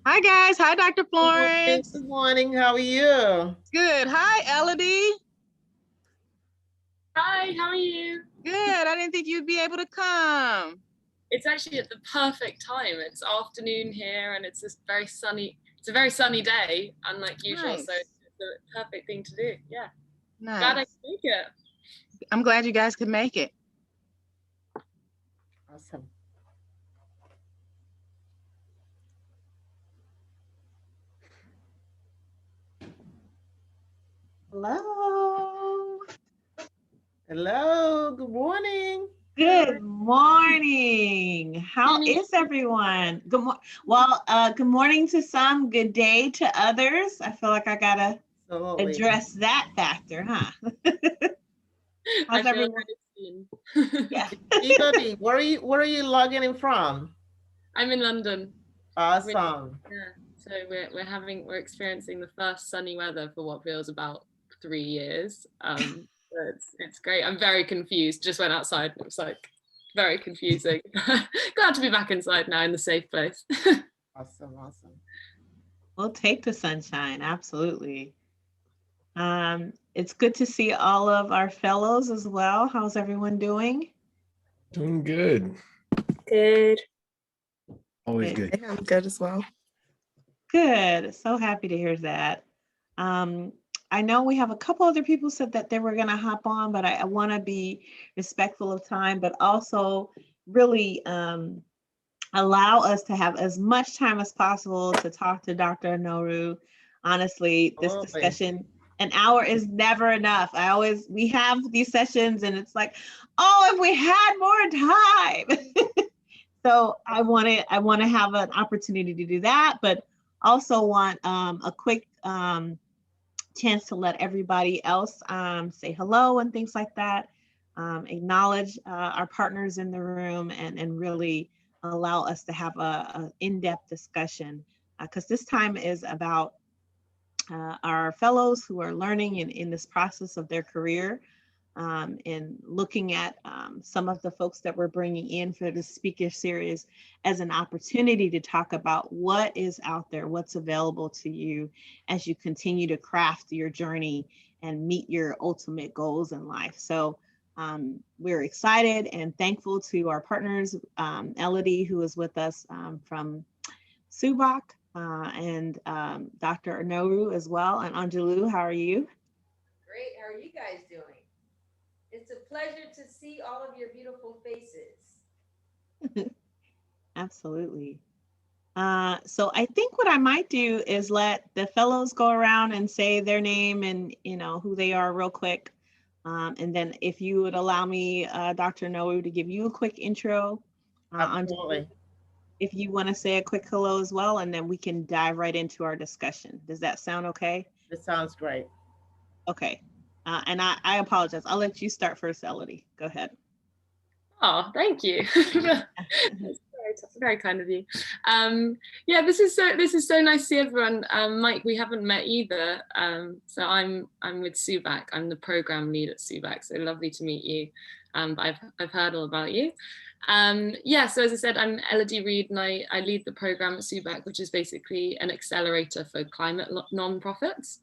Hi guys. Hi, Dr. Good morning. Florence. Good morning. How are you? Good. Hi, Elodie. Hi, how are you? Good. I didn't think you'd be able to come. It's actually at the perfect time. It's afternoon here and it's a very sunny day, unlike usual, so Nice. it's the perfect thing to do. Yeah. Glad I Nice. could make it. I'm glad you guys could make it. Awesome. Hello. Hello. Good morning. Good morning. How Morning. is everyone? Good morning to some, good day to others. I feel like I gotta Absolutely. address that factor, huh? I How's feel everyone? very seen. Yeah. Elodie, where are you logging in from? I'm in London. We- Awesome. Yeah. So we're experiencing the first sunny weather for what feels about 3 years. So it's great. I'm very confused. Just went outside and it was like very confusing. Glad to be back inside now in the safe place. Awesome. Awesome. We'll take the sunshine, absolutely. It's good to see all of our fellows as well. How's everyone doing? Doing good. Good. Always Good. good. I'm good as well. Good. So happy to hear that. Um, I know we have a couple other people said that they were going to hop on, but I want to be respectful of time, but also really allow us to have as much time as possible to talk to Dr. Noru. Honestly, this Absolutely. discussion, an hour is never enough. We have these sessions and it's like, oh, if we had more time. So I want to have an opportunity to do that, but also want a quick chance to let everybody else say hello and things like that. Acknowledge our partners in the room and really allow us to have a in-depth discussion because this time is about our fellows who are learning in this process of their career and looking at some of the folks that we're bringing in for the speaker series as an opportunity to talk about what is out there, what's available to you as you continue to craft your journey and meet your ultimate goals in life. So we're excited and thankful to our partners, Elodie, who is with us from Subak, and Dr. Noru as well. And Anjulu, how are you? Great. How are you guys doing? It's a pleasure to see all of your beautiful faces. Absolutely. So I think what I might do is let the fellows go around and say their name and who they are real quick. And then if you would allow me, Dr. Noe, to give you a quick intro on Absolutely. if you want to say a quick hello as well, and then we can dive right into our discussion. Does that sound okay? This sounds great. Okay. And I apologize. I'll let you start first, Elodie. Go ahead. Oh, thank you. That's very kind of you. Yeah, this is so nice to see everyone. Mike, we haven't met either. So I'm with Subak. I'm the program lead at Subak. So lovely to meet you. But I've heard all about you. Yeah, so as I said, I'm Elodie Reed and I lead the program at Subak, which is basically an accelerator for climate nonprofits.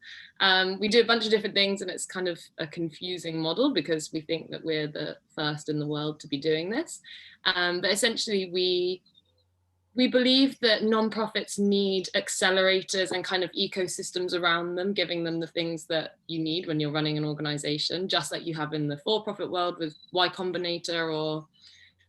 We do a bunch of different things and it's kind of a confusing model because we think that we're the first in the world to be doing this. But essentially we believe that nonprofits need accelerators and kind of ecosystems around them, giving them the things that you need when you're running an organization, just like you have in the for-profit world with Y Combinator or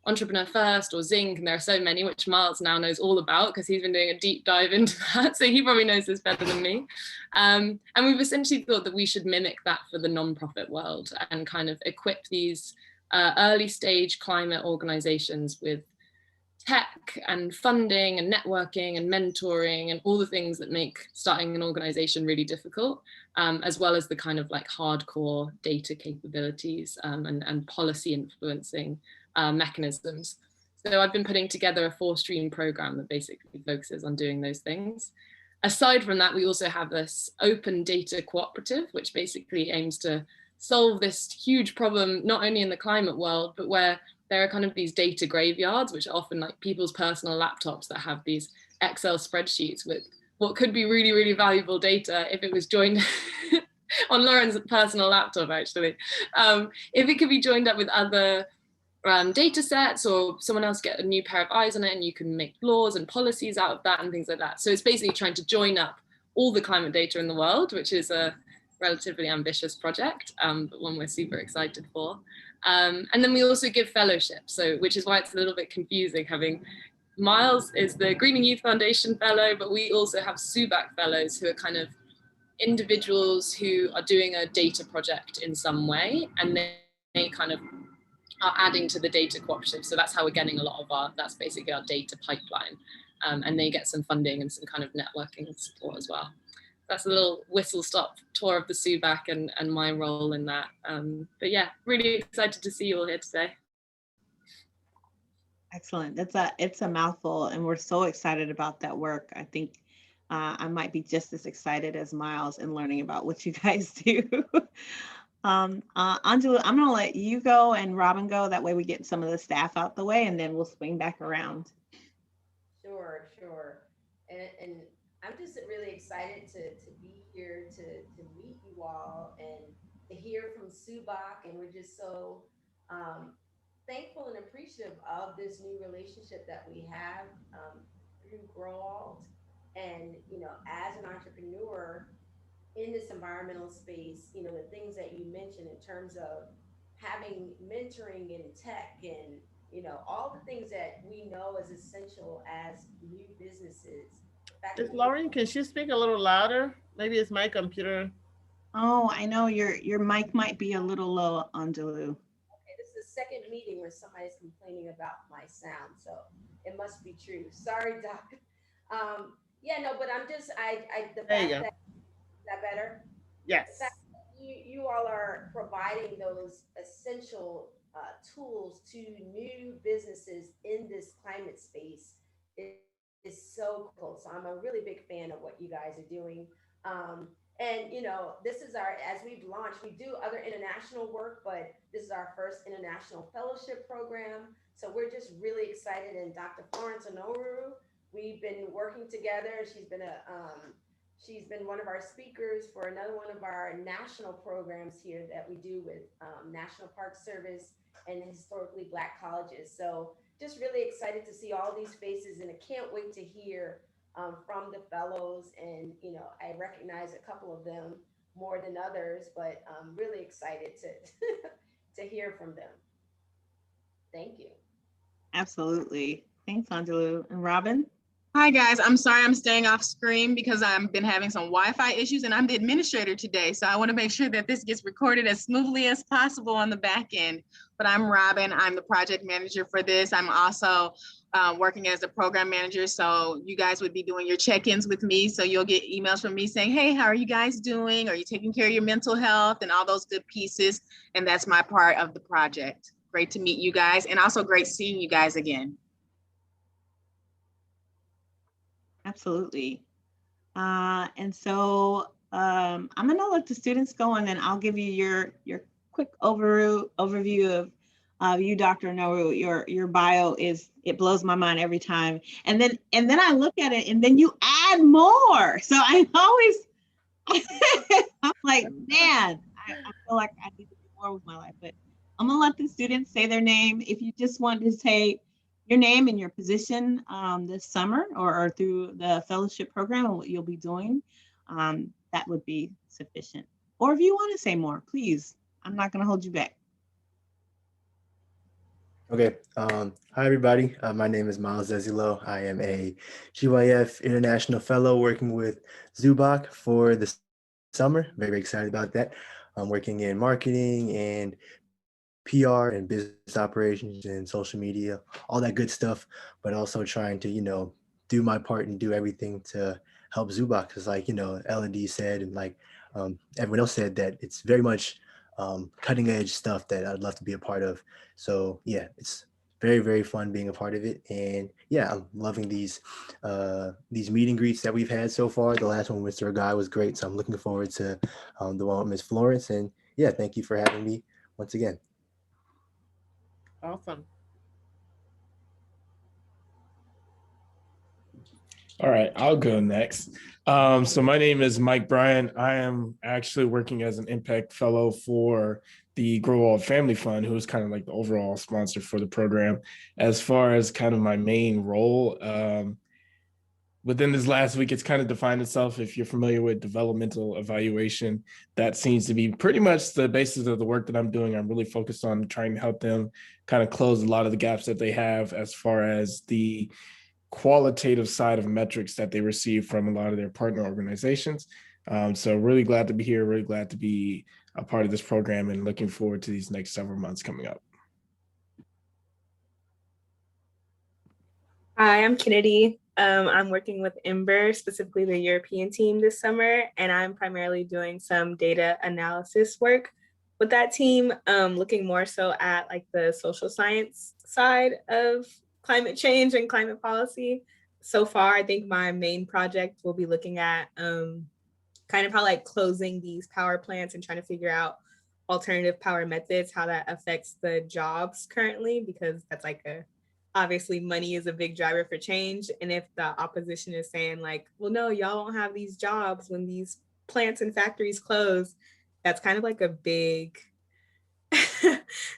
Entrepreneur First or Zinc, and there are so many, which Miles now knows all about because he's been doing a deep dive into that, so he probably knows this better than me. And we've essentially thought that we should mimic that for the nonprofit world and kind of equip these early stage climate organizations with tech and funding and networking and mentoring and all the things that make starting an organization really difficult, as well as the kind of like hardcore data capabilities and policy influencing mechanisms. So I've been putting together a 4-stream program that basically focuses on doing those things. Aside from that, we also have this open data cooperative, which basically aims to solve this huge problem, not only in the climate world, but where there are kind of these data graveyards, which are often like people's personal laptops that have these Excel spreadsheets with what could be really, really valuable data if it was joined on Lauren's personal laptop, actually. If it could be joined up with other data sets, or someone else get a new pair of eyes on it, and you can make laws and policies out of that and things like that. So it's basically trying to join up all the climate data in the world, which is a relatively ambitious project, but one we're super excited for. And then we also give fellowships, so which is why it's a little bit confusing having Miles is the Greening Youth Foundation Fellow, but we also have SUBAC Fellows who are kind of individuals who are doing a data project in some way, and they kind of are adding to the data cooperative. So that's how we're getting a lot of that's basically our data pipeline. And they get some funding and some kind of networking support as well. That's a little whistle stop tour of the SUBAC and my role in that. But yeah, really excited to see you all here today. Excellent. It's a mouthful, and we're so excited about that work. I think I might be just as excited as Miles in learning about what you guys do. Anjali, I'm gonna let you go and Robin go. That way we get some of the staff out the way, and then we'll swing back around. Sure, sure. And I'm just really excited to be here to meet you all and to hear from SUBAC. And we're just so thankful and appreciative of this new relationship that we have through Growald. And, you know, as an entrepreneur in this environmental space, you know, the things that you mentioned in terms of having mentoring in tech and, you know, all the things that we know is essential as new businesses. Miss Lauren, can she speak a little louder? Maybe it's my computer. Oh, I know your mic might be a little low, Anjali. Okay, this is the second meeting where somebody's complaining about my sound, so it must be true. Sorry, Doc. Yeah, no, but I'm just, the fact that, is that better? Yes. The fact that you all are providing those essential tools to new businesses in this climate space is so cool. So I'm a really big fan of what you guys are doing. And you know, this is as we've launched, we do other international work, but this is our first international fellowship program. So we're just really excited. And Dr. Florence Onoru, we've been working together. She's been one of our speakers for another one of our national programs here that we do with National Park Service and historically Black colleges. So just really excited to see all these faces, and I can't wait to hear from the fellows. And, you know, I recognize a couple of them more than others, but I'm really excited to hear from them. Thank you. Absolutely. Thanks, Anjali. And Robin? Hi guys, I'm sorry I'm staying off screen because I've been having some Wi-Fi issues, and I'm the administrator today. So I want to make sure that this gets recorded as smoothly as possible on the back end. But I'm Robin, I'm the project manager for this. I'm also working as a program manager. So you guys would be doing your check-ins with me. So you'll get emails from me saying, hey, how are you guys doing? Are you taking care of your mental health and all those good pieces? And that's my part of the project. Great to meet you guys, and also great seeing you guys again. Absolutely. And so I'm gonna let the students go, and then I'll give you your quick overview of you, Dr. Noru. Your bio it blows my mind every time. And then I look at it, and then you add more. So I always I'm like, man, I feel like I need to do more with my life. But I'm gonna let the students say their name. If you just want to say your name and your position this summer or through the fellowship program and what you'll be doing, that would be sufficient. Or if you want to say more, please, I'm not going to hold you back. Okay. Hi, everybody. My name is Miles Zezilo. I am a GYF International Fellow working with SUBAC for the summer. Very excited about that. I'm working in marketing and PR and business operations and social media, all that good stuff, but also trying to, you know, do my part and do everything to help SUBAC. Because like, you know, L&D said, and like everyone else said, that it's very much cutting edge stuff that I'd love to be a part of. So yeah, it's very, very fun being a part of it. And yeah, I'm loving these meet and greets that we've had so far. The last one with Mr. Guy was great. So I'm looking forward to the one with Ms. Florence. And yeah, thank you for having me once again. Awesome. All right, I'll go next. So my name is Mike Bryan. I am actually working as an impact fellow for the Growald Family Fund, who is kind of like the overall sponsor for the program. As far as kind of my main role, within this last week, it's kind of defined itself. If you're familiar with developmental evaluation, that seems to be pretty much the basis of the work that I'm doing. I'm really focused on trying to help them kind of close a lot of the gaps that they have as far as the qualitative side of metrics that they receive from a lot of their partner organizations. So really glad to be here, really glad to be a part of this program and looking forward to these next several months coming up. Hi, I'm Kennedy. I'm working with Ember, specifically the European team this summer, and I'm primarily doing some data analysis work with that team, looking more so at like the social science side of climate change and climate policy. So far, I think my main project will be looking at kind of how like closing these power plants and trying to figure out alternative power methods, how that affects the jobs currently, because that's like obviously money is a big driver for change. And if the opposition is saying like, well, no, y'all don't have these jobs when these plants and factories close, that's kind of like a big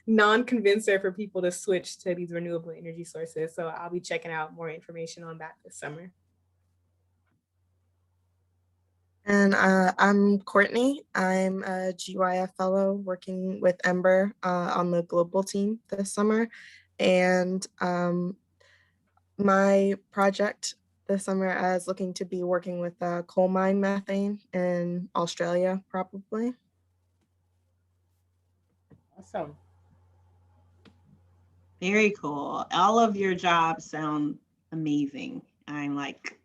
non-convincer for people to switch to these renewable energy sources. So I'll be checking out more information on that this summer. And I'm Courtney. I'm a GYF fellow working with Ember on the global team this summer. And my project this summer is looking to be working with coal mine methane in Australia, probably. Awesome. Very cool. All of your jobs sound amazing. I'm like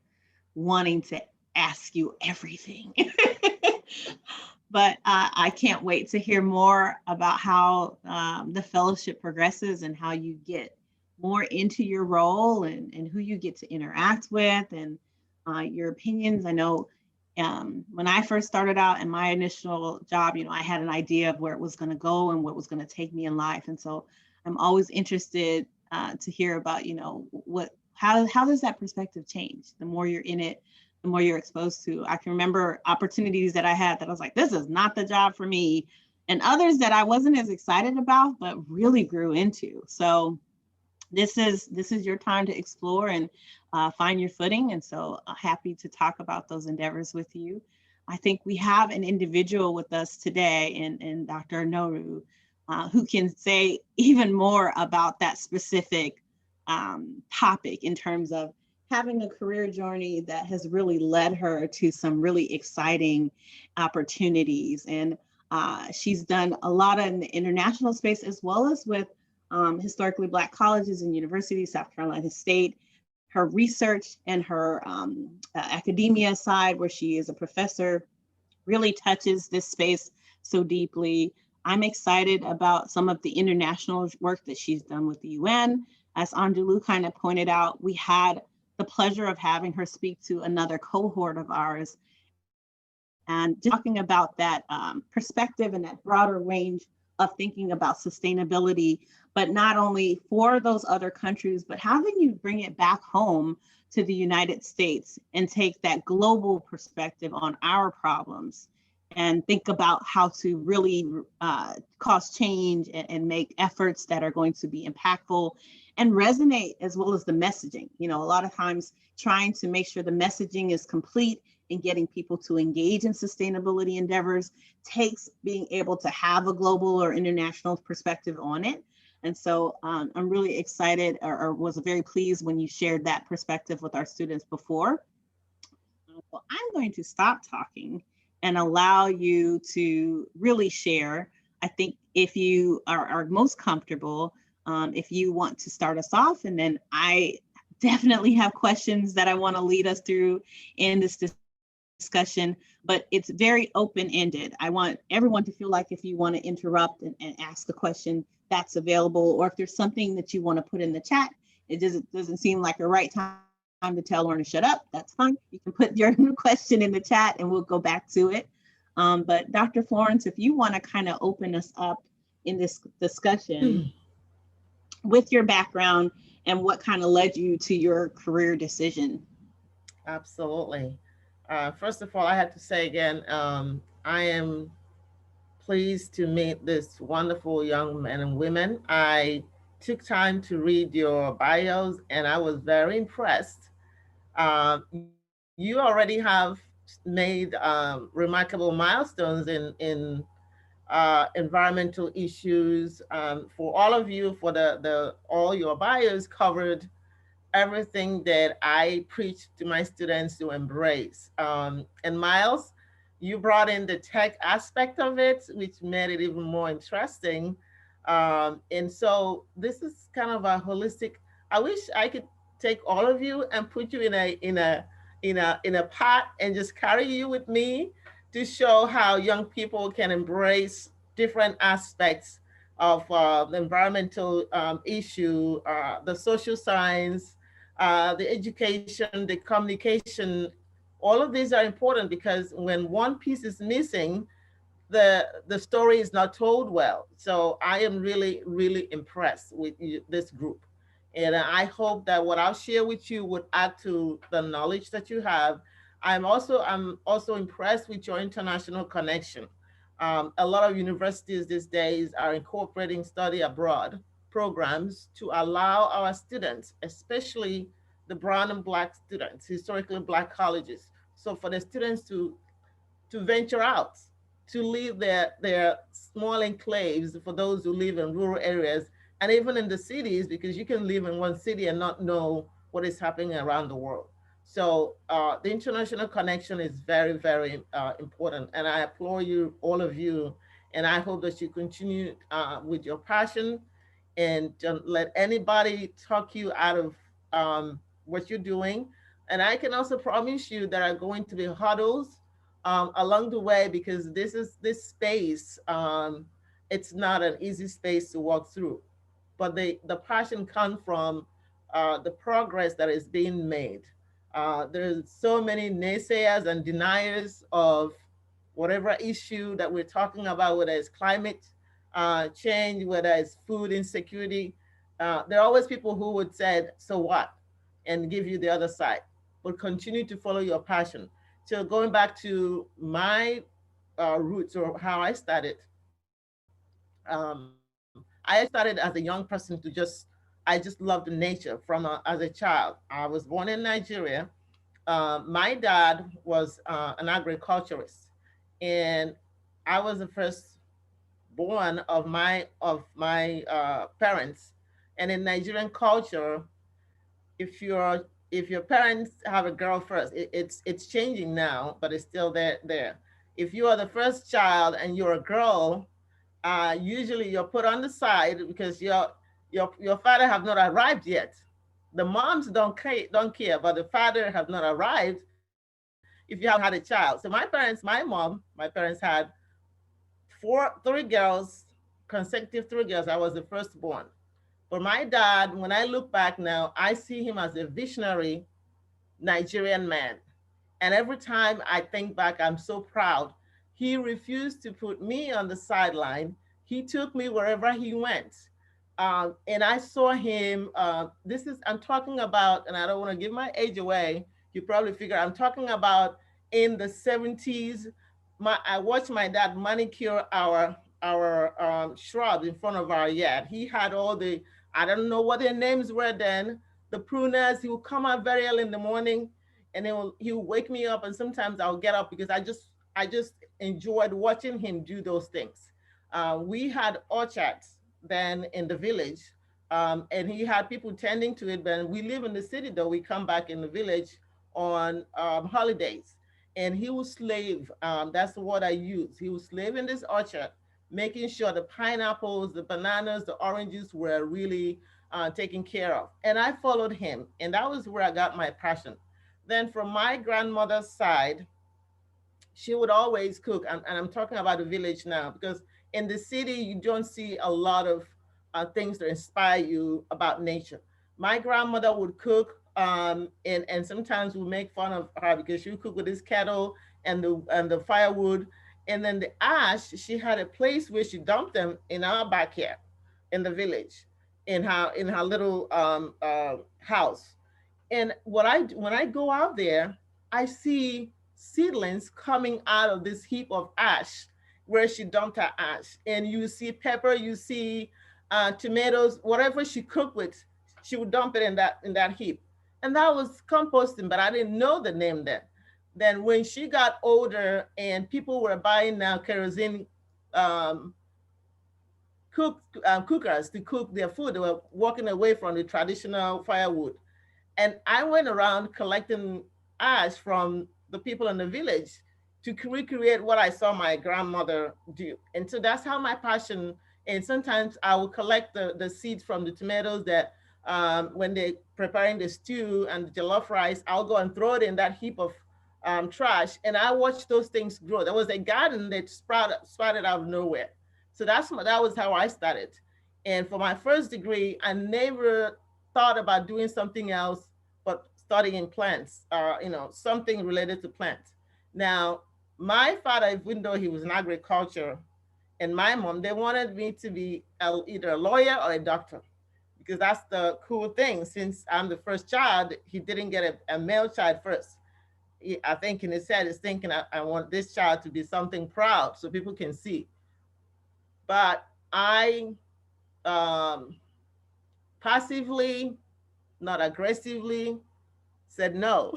wanting to ask you everything. But I can't wait to hear more about how the fellowship progresses and how you get more into your role and who you get to interact with and your opinions. I know when I first started out in my initial job, I had an idea of where it was going to go and what was going to take me in life. And so I'm always interested to hear about, how does that perspective change? The more you're in it, the more you're exposed to. I can remember opportunities that I had that I was like, this is not the job for me, and others that I wasn't as excited about, but really grew into. So this is your time to explore and find your footing. And so happy to talk about those endeavors with you. I think we have an individual with us today in Dr. Noru, who can say even more about that specific topic in terms of having a career journey that has really led her to some really exciting opportunities. And she's done a lot in the international space, as well as with historically Black colleges and universities, South Carolina State. Her research and her academia side, where she is a professor, really touches this space so deeply. I'm excited about some of the international work that she's done with the UN. As Anjulu kind of pointed out, we had the pleasure of having her speak to another cohort of ours and talking about that perspective and that broader range of thinking about sustainability, but not only for those other countries, but how can you bring it back home to the United States and take that global perspective on our problems and think about how to really cause change and make efforts that are going to be impactful and resonate, as well as the messaging. A lot of times trying to make sure the messaging is complete and getting people to engage in sustainability endeavors takes being able to have a global or international perspective on it. And so I'm really excited or was very pleased when you shared that perspective with our students before. Well, I'm going to stop talking and allow you to really share. I think if you are most comfortable, if you want to start us off, and then I definitely have questions that I want to lead us through in this discussion, but it's very open-ended. I want everyone to feel like if you want to interrupt and ask a question, that's available, or if there's something that you want to put in the chat, it doesn't seem like a right time to tell Lauren to shut up, that's fine. You can put your question in the chat and we'll go back to it. But Dr. Florence, if you want to kind of open us up in this discussion with your background and what kind of led you to your career decision. Absolutely. First of all, I have to say again, I am pleased to meet this wonderful young men and women. I took time to read your bios and I was very impressed. You already have made remarkable milestones in environmental issues. For all of you, for the all your bios covered everything that I preach to my students to embrace. And Miles, you brought in the tech aspect of it, which made it even more interesting. And so this is kind of a holistic. I wish I could take all of you and put you in a pot and just carry you with me to show how young people can embrace different aspects of the environmental issue, the social science, the education, the communication. All of these are important because when one piece is missing, the story is not told well. So I am really impressed with this group, and I hope that what I'll share with you would add to the knowledge that you have. I'm also impressed with your international connection. A lot of universities these days are incorporating study abroad programs to allow our students, especially the brown and black students, historically black colleges. So for the students to venture out, to leave their small enclaves for those who live in rural areas and even in the cities, because you can live in one city and not know what is happening around the world. So the international connection is very important, and I applaud you, all of you, and I hope that you continue with your passion and don't let anybody talk you out of what you're doing. And I can also promise you there are going to be hurdles along the way, because this space. It's not an easy space to walk through, but the passion comes from the progress that is being made. There's so many naysayers and deniers of whatever issue that we're talking about, whether it's climate change, whether it's food insecurity. There are always people who would say, "So what?" and give you the other side, but continue to follow your passion. So going back to my roots or how I started, I started as a young person to I just loved nature as a child. I was born in Nigeria. My dad was an agriculturist, and I was the first born of my parents. And in Nigerian culture, if your parents have a girl first, it's changing now, but it's still there. If you are the first child and you're a girl, usually you're put on the side because your father have not arrived yet. The moms don't care, but the father have not arrived if you haven't had a child. So my parents had three girls, consecutive three girls. I was the firstborn. But my dad, when I look back now, I see him as a visionary Nigerian man. And every time I think back, I'm so proud. He refused to put me on the sideline. He took me wherever he went. And I saw him. I'm talking about, and I don't want to give my age away. You probably figure I'm talking about in the 70s. I watched my dad manicure our shrubs in front of our yard. He had all I don't know what their names were then, the pruners. He would come out very early in the morning, and he would wake me up, and sometimes I'll get up because I just enjoyed watching him do those things. We had orchards then in the village, and he had people tending to it. But we live in the city, though. We come back in the village on holidays, and he would slave. That's the word I use. He would slave in this orchard, making sure the pineapples, the bananas, the oranges were really taken care of. And I followed him, and that was where I got my passion. Then from my grandmother's side, she would always cook, and I'm talking about the village now, because in the city you don't see a lot of things that inspire you about nature. My grandmother would cook, and sometimes we make fun of her because she would cook with this kettle and the firewood, and then the ash. She had a place where she dumped them in our backyard, in the village, in her little house. And when I go out there, I see seedlings coming out of this heap of ash where she dumped her ash. And you see pepper, you see tomatoes, whatever she cooked with, she would dump it in that heap. And that was composting, but I didn't know the name then. Then when she got older and people were buying now kerosene um, cookers to cook their food, they were walking away from the traditional firewood. And I went around collecting ash from the people in the village to recreate what I saw my grandmother do. And so that's how my passion, and sometimes I will collect the seeds from the tomatoes that when they're preparing the stew and the jollof rice, I'll go and throw it in that heap of trash. And I watched those things grow. There was a garden that sprouted out of nowhere. So that was how I started. And for my first degree, I never thought about doing something else but studying plants, something related to plants. Now, my father, even though he was in agriculture, and my mom, they wanted me to be either a lawyer or a doctor, because that's the cool thing. Since I'm the first child, he didn't get a male child first. I think in his head, he's thinking, I want this child to be something proud so people can see. But I passively, not aggressively, said no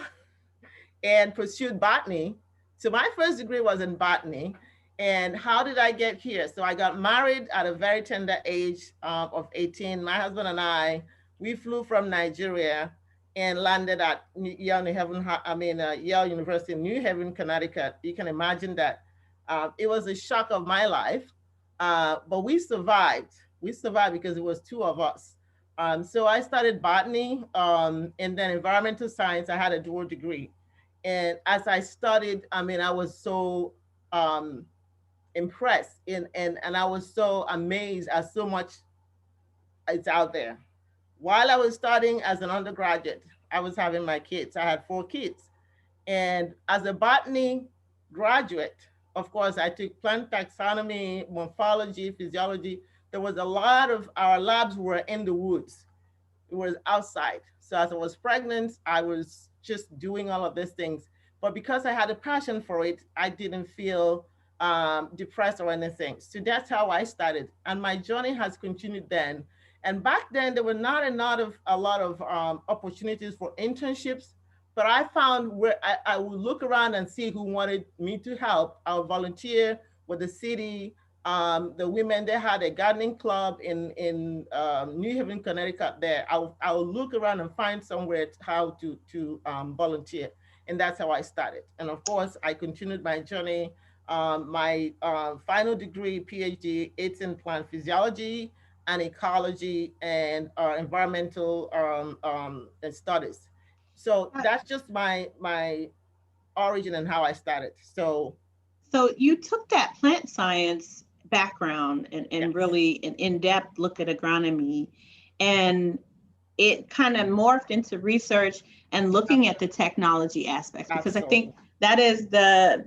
and pursued botany. So my first degree was in botany. And how did I get here? So I got married at a very tender age of 18. My husband and I, we flew from Nigeria and landed at Yale University in New Haven, Connecticut. You can imagine that it was a shock of my life, but we survived. We survived because it was two of us. So I started botany and then environmental science. I had a dual degree. And as I studied, I was so impressed and I was so amazed at so much it's out there. While I was studying as an undergraduate, I was having my kids. I had 4 kids. And as a botany graduate, of course, I took plant taxonomy, morphology, physiology. There was a lot of our labs were in the woods. It was outside. So as I was pregnant, I was just doing all of these things. But because I had a passion for it, I didn't feel depressed or anything. So that's how I started. And my journey has continued then. And back then, there were not a lot of opportunities for internships. But I found where I would look around and see who wanted me to help. I would volunteer with the city. The women, they had a gardening club in New Haven, Connecticut there. I would look around and find somewhere how to volunteer. And that's how I started. And of course, I continued my journey. My final degree, PhD, it's in plant physiology and ecology and environmental studies. So that's just my origin and how I started. So you took that plant science background and Yes. really an in-depth look at agronomy, and it kind of morphed into research and looking at the technology aspects, because I think that is that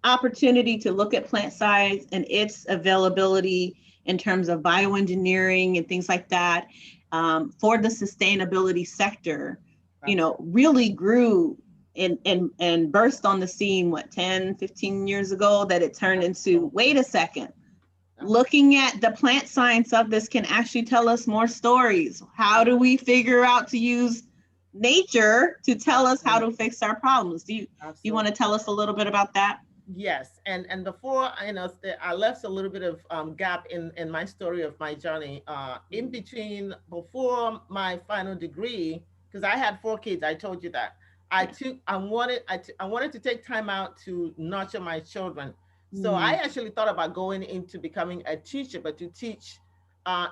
opportunity to look at plant science and its availability in terms of bioengineering and things like that for the sustainability sector, really grew and burst on the scene, 10, 15 years ago, that it turned into, wait a second, looking at the plant science of this can actually tell us more stories. How do we figure out to use nature to tell us how to fix our problems? Do you want to tell us a little bit about that? Yes, and before I left a little bit of gap in my story of my journey. In between, before my final degree, because I had 4 kids, I told you that. I wanted to take time out to nurture my children. So I actually thought about going into becoming a teacher, but to teach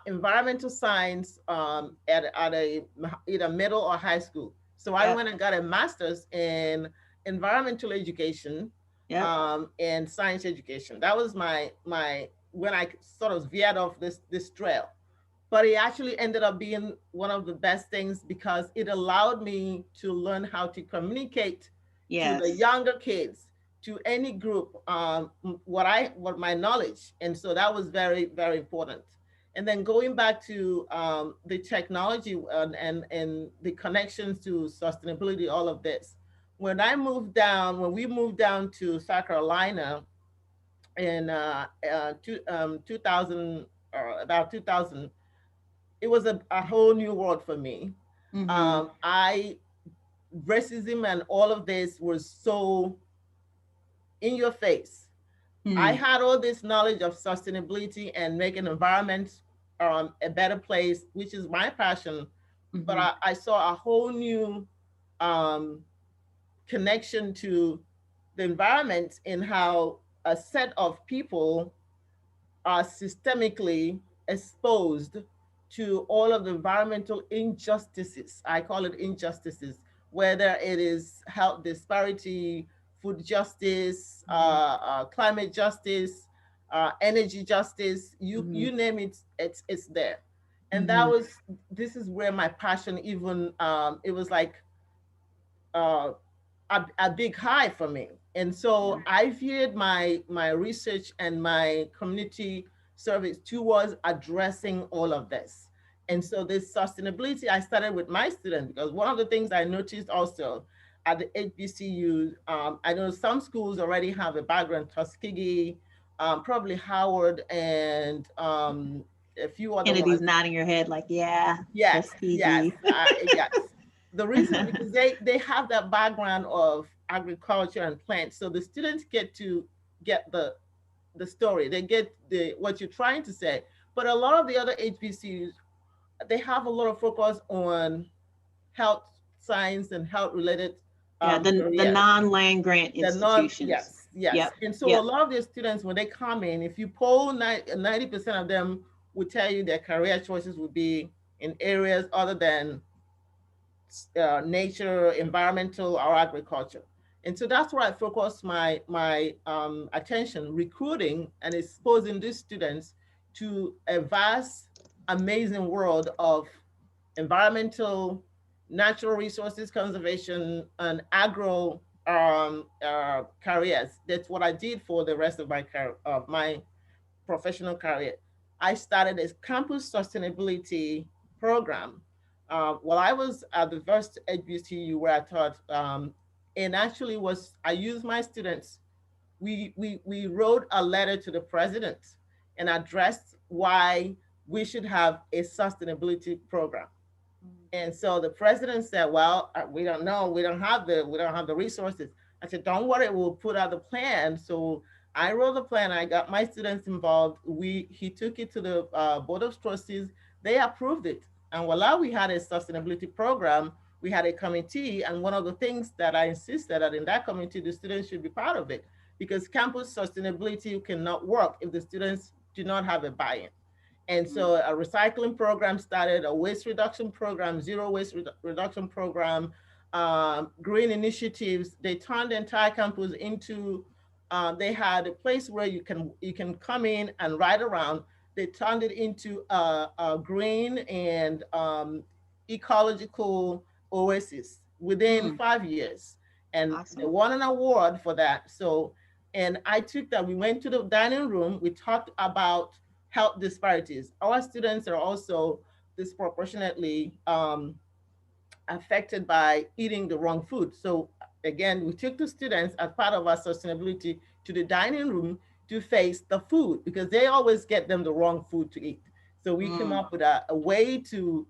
environmental science at a either middle or high school. So I went and got a master's in environmental education and science education. That was my when I sort of veered off this trail. But it actually ended up being one of the best things because it allowed me to learn how to communicate to the younger kids, to any group, what my knowledge. And so that was very, very important. And then going back to the technology and the connections to sustainability, all of this. when we moved down to South Carolina in 2000, about 2000, it was a whole new world for me. Racism and all of this was so in your face. I had all this knowledge of sustainability and making environments a better place, which is my passion. But I saw a whole new connection to the environment in how a set of people are systemically exposed to all of the environmental injustices. I call it injustices, whether it is health disparity, food justice, climate justice, energy justice, you name it, it's there. And this is where my passion even, it was like a big high for me. And so I veered my research and my community service towards addressing all of this. And so this sustainability, I started with my students, because one of the things I noticed also at the HBCU, I know some schools already have a background, Tuskegee, probably Howard, and a few other Kennedy's ones. nodding your head like, yeah. Yes, yes, yes. The reason, Uh-huh. because they have that background of agriculture and plants, so the students get to get the story, they get what you're trying to say. But a lot of the other HBCUs, they have a lot of focus on health science and health related the non-land grant institutions. Yes, yes. Yep. And so a lot of their students, when they come in, if you poll 90% of them would tell you their career choices would be in areas other than nature, environmental, or agriculture. And so that's where I focus my attention, recruiting and exposing these students to a vast, amazing world of environmental, natural resources conservation, and agro careers. That's what I did for the rest of my professional career. I started a campus sustainability program. While I was at the first HBCU where I taught, and actually I used my students. We wrote a letter to the president and addressed why we should have a sustainability program. And so the president said, well, we don't know, we don't have the resources. I said, don't worry, we'll put out the plan. So I wrote the plan, I got my students involved. He took it to the Board of Trustees, they approved it. And voila, we had a sustainability program, we had a committee. And one of the things that I insisted that in that committee, the students should be part of it, because campus sustainability cannot work if the students do not have a buy-in. And so a recycling program started, a waste reduction program, zero waste reduction program, green initiatives. They turned the entire campus into, they had a place where you can come in and ride around. They turned it into a green and ecological oasis within 5 years. And they won an award for that. So, and I took that, we went to the dining room, we talked about health disparities. Our students are also disproportionately affected by eating the wrong food. So again, we took the students as part of our sustainability to the dining room to face the food, because they always get them the wrong food to eat. So we came up with a way to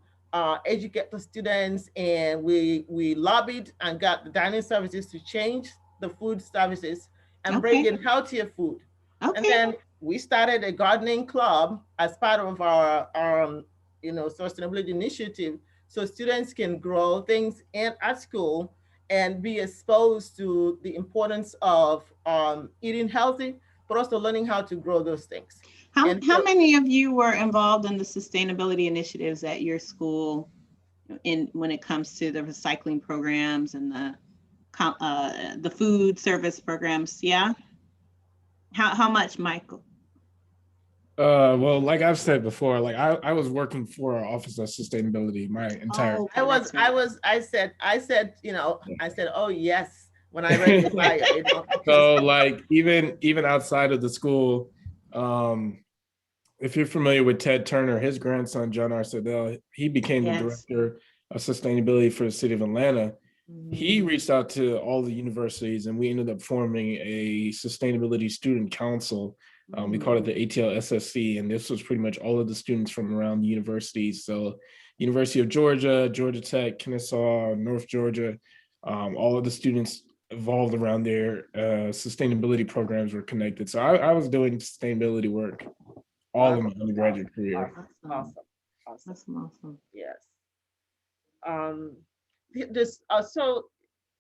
educate the students, and we lobbied and got the dining services to change the food services and bring in healthier food. And then we started a gardening club as part of our sustainability initiative, so students can grow things at school and be exposed to the importance of eating healthy, but also learning how to grow those things. How many of you were involved in the sustainability initiatives at your school when it comes to the recycling programs and the food service programs? Yeah. How much, Michael? Well, like I've said before, like I was working for our Office of Sustainability my entire. I said, oh yes, when I read the bio. So like even outside of the school, if you're familiar with Ted Turner, his grandson John R. Sedell, he became the director of sustainability for the city of Atlanta. he reached out to all the universities, and we ended up forming a sustainability student council. We called it the ATL SSC, and this was pretty much all of the students from around the universities. So University of Georgia, Georgia Tech, Kennesaw, North Georgia, all of the students involved around their sustainability programs were connected. So I was doing sustainability work all of my undergraduate career. Awesome. Awesome. Yes. So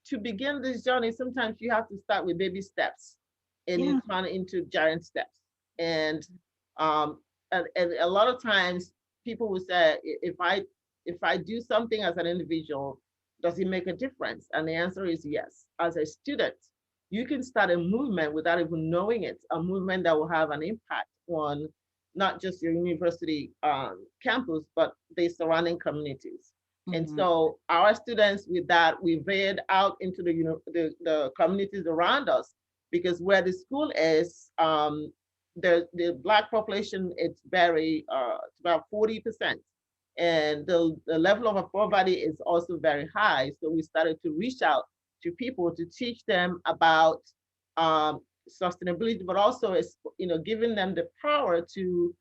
to begin this journey, sometimes you have to start with baby steps, and you turn into giant steps. And a lot of times people will say, if I do something as an individual, does it make a difference? And the answer is yes. As a student, you can start a movement without even knowing it, a movement that will have an impact on not just your university campus, but the surrounding communities. And so our students, with that, we veered out into the communities around us, because where the school is, the Black population, it's about 40%. And the level of poverty is also very high. So we started to reach out to people to teach them about sustainability, but also giving them the power to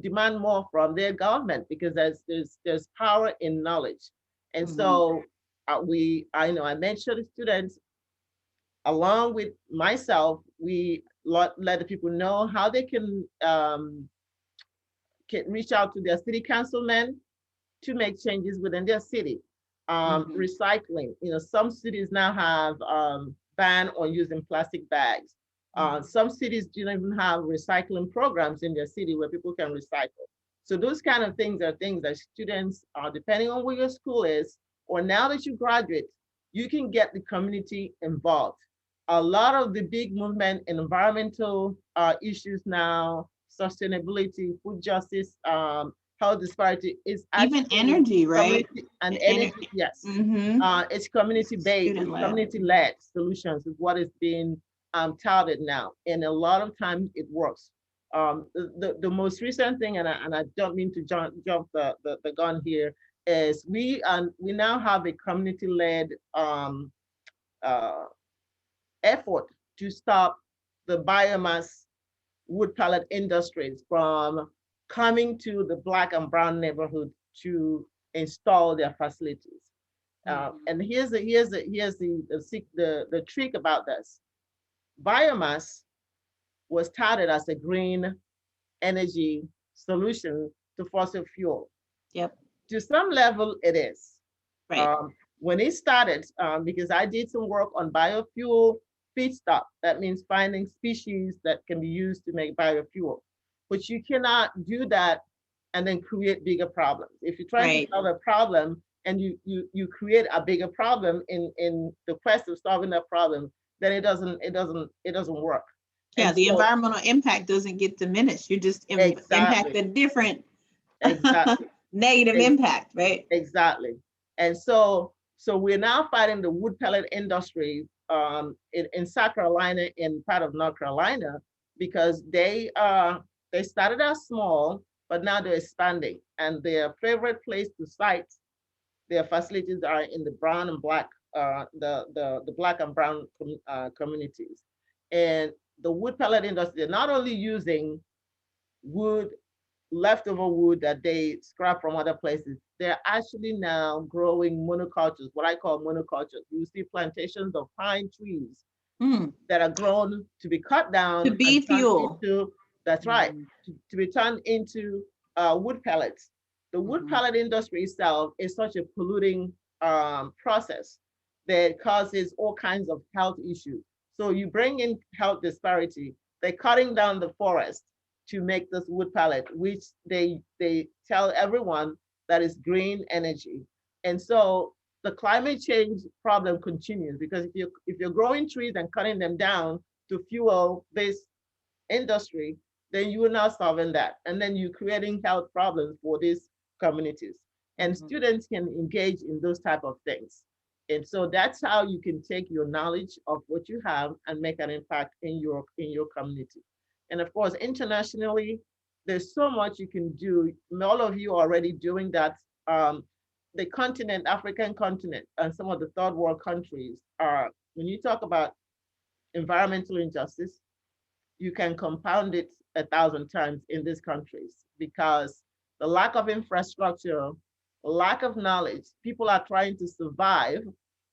demand more from their government, because there's power in knowledge. And so I mentioned the students, along with myself, we let the people know how they can reach out to their city councilmen to make changes within their city. Recycling, some cities now have ban on using plastic bags. Some cities don't even have recycling programs in their city where people can recycle. So those kind of things are things that students, depending on where your school is, or now that you graduate, you can get the community involved. A lot of the big movement in environmental issues now, sustainability, food justice, health disparity is even energy, right? And energy, yes. It's community-based, community-led solutions is what is being touted now, and a lot of times it works. The most recent thing, and I don't mean to jump the gun here, is we now have a community-led effort to stop the biomass wood pellet industries from coming to the Black and brown neighborhood to install their facilities. And here's the trick about this. Biomass was touted as a green energy solution to fossil fuel. Yep. To some level, it is. Right. When it started, because I did some work on biofuel feedstock, that means finding species that can be used to make biofuel. But you cannot do that and then create bigger problems. If you try to solve a problem and you create a bigger problem in the quest of solving that problem, then it doesn't work. Yeah, the environmental impact doesn't get diminished. You just impact a different negative impact, right? Exactly. And so we're now fighting the wood pellet industry in South Carolina, in part of North Carolina, because they started out small, but now they're expanding, and their favorite place to site their facilities are in the brown and black, the Black and brown communities. And the wood pellet industry, they're not only using wood, leftover wood that they scrap from other places, they're actually now growing monocultures, what I call monocultures. You see plantations of pine trees that are grown to be cut down to be fuel. That's right, to be turned into wood pellets. The wood pellet industry itself is such a polluting process that causes all kinds of health issues. So you bring in health disparity. They're cutting down the forest to make this wood pellet, which they tell everyone that is green energy. And so the climate change problem continues, because if you're growing trees and cutting them down to fuel this industry, then you are not solving that. And then you're creating health problems for these communities. And students can engage in those type of things. And so that's how you can take your knowledge of what you have and make an impact in your community. And of course, internationally, there's so much you can do. All of you are already doing that. the continent, African continent, and some of the third world countries are, when you talk about environmental injustice, you can compound it 1,000 times in these countries because the lack of infrastructure, lack of knowledge, people are trying to survive,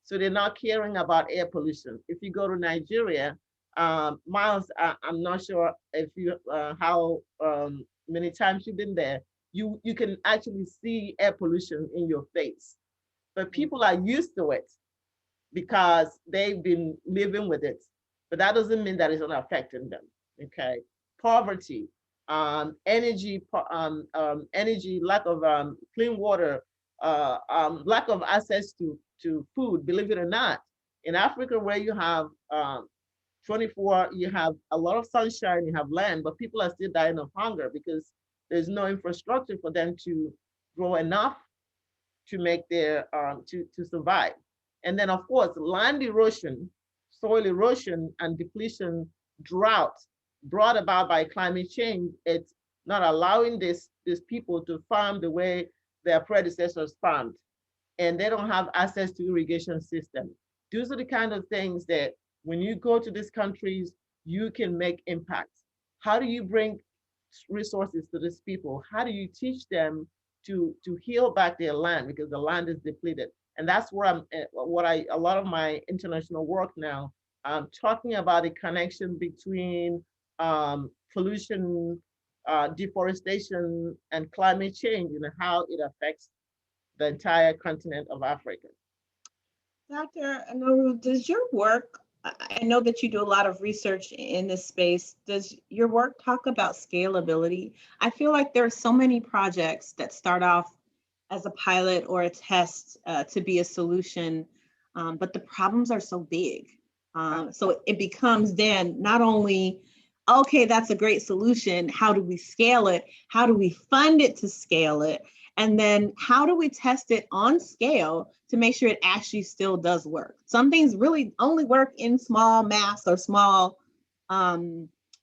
so they're not caring about air pollution. If you go to Nigeria, Miles, I'm not sure if you how many times you've been there. You can actually see air pollution in your face, but people are used to it because they've been living with it. But that doesn't mean that it's not affecting them. Okay, poverty, energy, lack of clean water, lack of access to food. Believe it or not, in Africa, where you have 24, you have a lot of sunshine, you have land, but people are still dying of hunger because there's no infrastructure for them to grow enough to make their to survive. And then of course, land erosion, soil erosion and depletion, drought brought about by climate change. It's not allowing these people to farm the way their predecessors farmed, and they don't have access to irrigation system. Those are the kind of things that when you go to these countries, you can make impacts. How do you bring resources to these people? How do you teach them to heal back their land because the land is depleted? And that's where a lot of my international work now, I'm talking about the connection between pollution, deforestation, and climate change and how it affects the entire continent of Africa. Dr. Anoru, does your work, I know that you do a lot of research in this space, does your work talk about scalability? I feel like there are so many projects that start off as a pilot or a test to be a solution, but the problems are so big. So it becomes then not only, okay, that's a great solution, how do we scale it? How do we fund it to scale it? And then how do we test it on scale to make sure it actually still does work? Some things really only work in small mass or small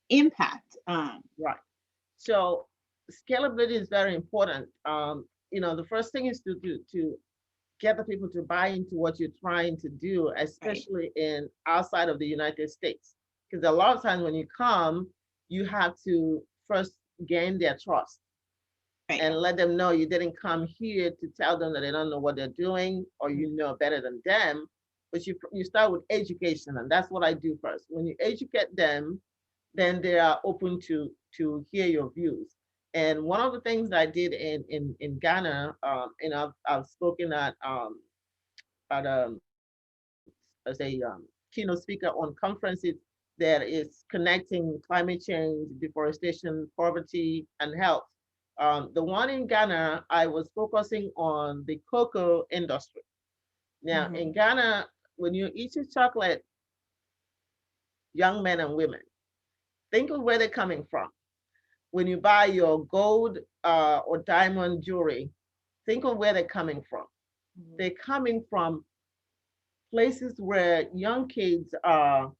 impact. Right. So scalability is very important. The first thing is to get the people to buy into what you're trying to do, especially in outside of the United States. Because a lot of times when you come, you have to first gain their trust. Right. And let them know you didn't come here to tell them that they don't know what they're doing or you know better than them, but you start with education, and that's what I do first. When you educate them, then they are open to hear your views. And one of the things that I did in Ghana, I've spoken as a keynote speaker on conferences that is connecting climate change, deforestation, poverty, and health. The one in Ghana, I was focusing on the cocoa industry. Now, in Ghana, when you eat your chocolate, young men and women, think of where they're coming from. When you buy your gold or diamond jewelry, think of where they're coming from. They're coming from places where young kids are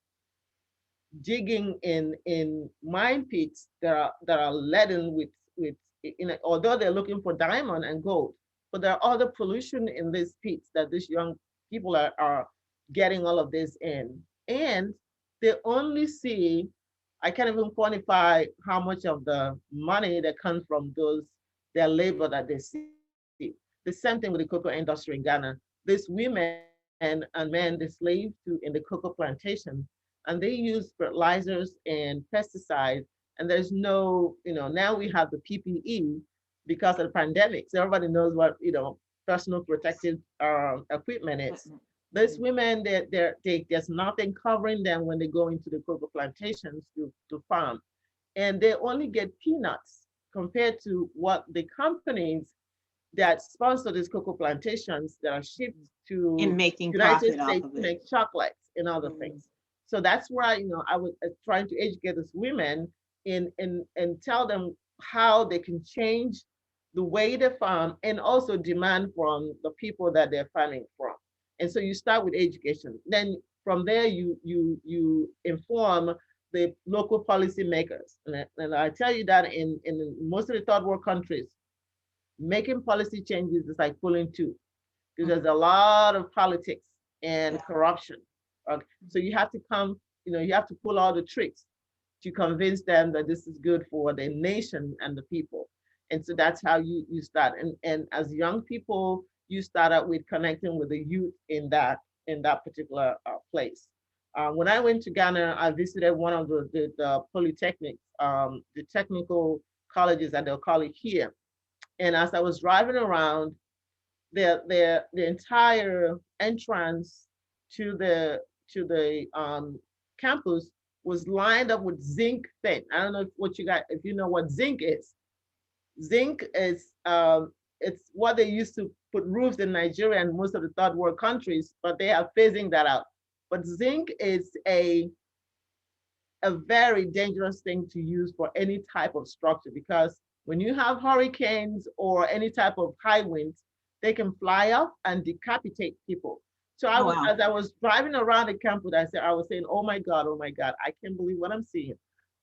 digging in mine pits that are laden with although they're looking for diamond and gold, but there are other pollution in these pits that these young people are getting all of this in. And they only see, I can't even quantify how much of the money that comes from their labor that they see. The same thing with the cocoa industry in Ghana. These women and men, they slave in the cocoa plantation, and they use fertilizers and pesticides. And there's no, now we have the PPE because of the pandemic. So everybody knows what, personal protective equipment is. These women, there's nothing covering them when they go into the cocoa plantations to farm. And they only get peanuts compared to what the companies that sponsor these cocoa plantations that are shipped to United States to make chocolates and other things. So that's why, I was trying to educate these women and tell them how they can change the way they farm and also demand from the people that they're farming from. And so you start with education. Then from there, you inform the local policymakers. And I tell you that in most of the third world countries, making policy changes is like pulling teeth. because there's a lot of politics and corruption. Okay? So you have to come, you have to pull all the tricks to convince them that this is good for the nation and the people. And so that's how you start. And as young people, you start out with connecting with the youth in that particular place. When I went to Ghana, I visited one of the polytechnics, the technical colleges that they'll call it here. And as I was driving around, the entire entrance to the campus was lined up with zinc thing. I don't know if you know what zinc is. Zinc is it's what they used to put roofs in Nigeria and most of the third world countries, but they are phasing that out. But zinc is a very dangerous thing to use for any type of structure, because when you have hurricanes or any type of high winds, they can fly up and decapitate people. So as I was driving around the campus, I was saying, oh my God, I can't believe what I'm seeing.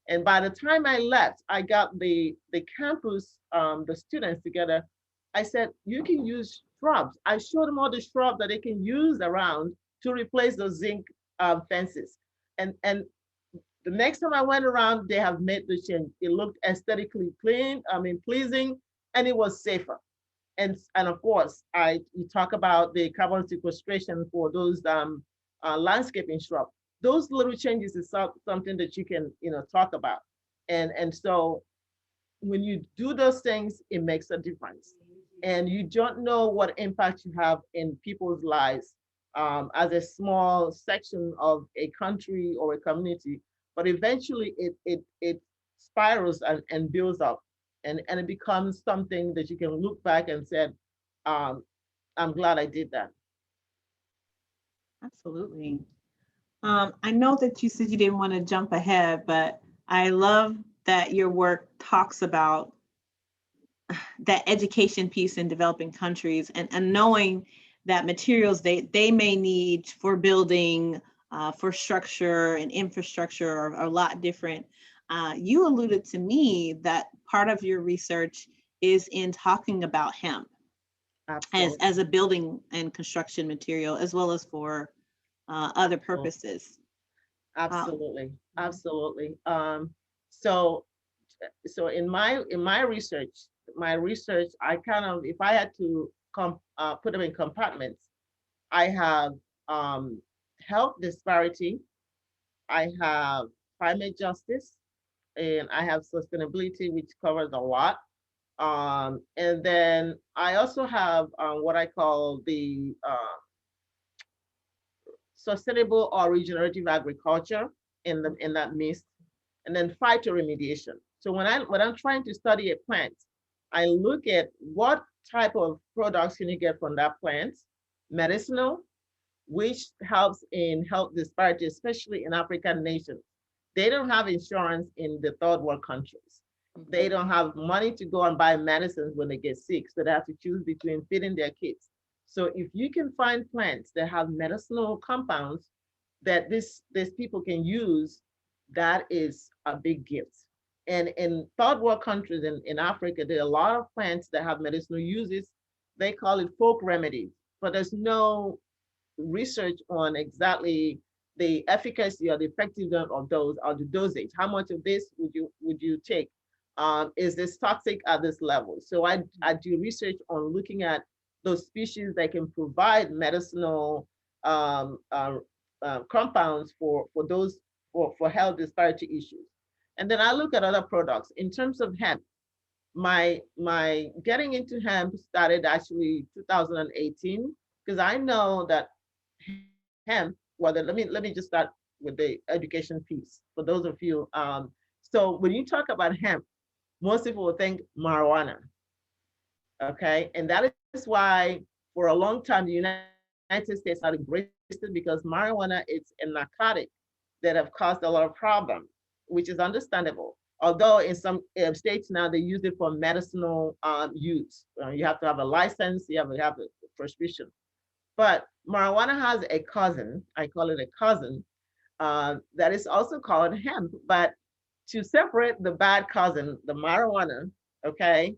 And by the time I left, I got the campus, the students together. I said, you can use shrubs. I showed them all the shrubs that they can use around to replace those zinc fences. And the next time I went around, they have made the change. It looked aesthetically pleasing, and it was safer. And of course, you talk about the carbon sequestration for those landscaping shrubs. Those little changes is something that you can talk about. And so when you do those things, it makes a difference. And you don't know what impact you have in people's lives as a small section of a country or a community, but eventually it spirals and builds up, and it becomes something that you can look back and say, I'm glad I did that. Absolutely. I know that you said you didn't want to jump ahead, but I love that your work talks about that education piece in developing countries, and knowing that materials they may need for building, for structure and infrastructure are a lot different. You alluded to me that part of your research is in talking about hemp as a building and construction material, as well as for other purposes. Absolutely. So in my research, I kind of, if I had to put them in compartments, I have health disparity, I have climate justice, and I have sustainability, which covers a lot. And then I also have what I call the sustainable or regenerative agriculture in that mist, and then phytoremediation. So when I'm trying to study a plant, I look at what type of products can you get from that plant, medicinal, which helps in health disparity, especially in African nations. They don't have insurance in the third world countries. They don't have money to go and buy medicines when they get sick, so they have to choose between feeding their kids. So if you can find plants that have medicinal compounds that these people can use, that is a big gift. And in third world countries in Africa, there are a lot of plants that have medicinal uses. They call it folk remedies, but there's no research on exactly the efficacy or the effectiveness of those, or the dosage. How much of this would you take? Is this toxic at this level? So I do research on looking at those species that can provide medicinal compounds for those for health disparity issues. And then I look at other products. In terms of hemp, my getting into hemp started actually 2018, because I know that hemp, well, let me just start with the education piece for those of you. So when you talk about hemp, most people will think marijuana, okay? And that is why for a long time, the United States had embraced it, because marijuana is a narcotic that have caused a lot of problems, which is understandable. Although in some states now, they use it for medicinal use. You have to have a license, you have to have a prescription. But marijuana has a cousin, I call it a cousin, that is also called hemp. But to separate the bad cousin, the marijuana, okay,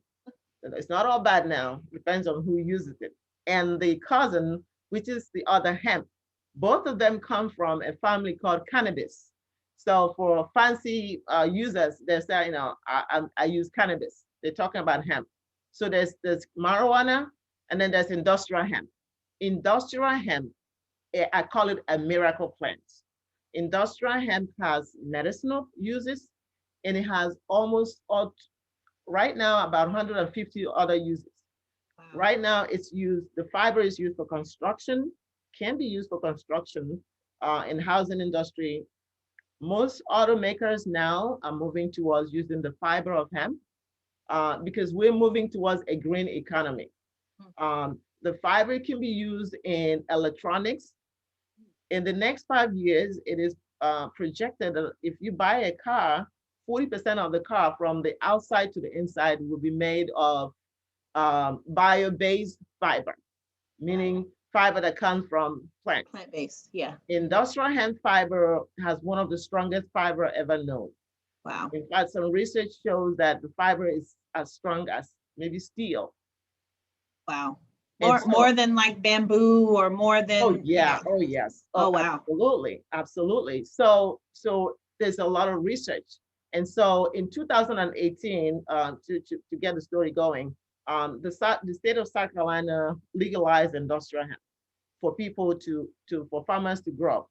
it's not all bad now, depends on who uses it. and the cousin, which is the other hemp. Both of them come from a family called cannabis. So for fancy users, they say, you know, I use cannabis. They're talking about hemp. So there's marijuana, and then there's industrial hemp. Industrial hemp, I call it a miracle plant. Industrial hemp has medicinal uses, and it has almost all, right now, about 150 other uses. Wow. Right now, it's used, the fiber is used for construction, can be used for construction in housing industry. Most automakers now are moving towards using the fiber of hemp because we're moving towards a green economy. The fiber can be used in electronics. In the next 5 years, it is projected that if you buy a car, 40% of the car from the outside to the inside will be made of bio-based fiber, meaning fiber that comes from plants. Plant-based, yeah. Industrial hemp fiber has one of the strongest fiber ever known. Wow. In fact, some research shows that the fiber is as strong as maybe steel. Wow. And so- More than like bamboo, or more than. Oh yeah, oh yes. Oh, wow. Absolutely, absolutely. So there's a lot of research. And so in 2018, to get the story going, the state of South Carolina legalized industrial hemp for people for farmers to grow.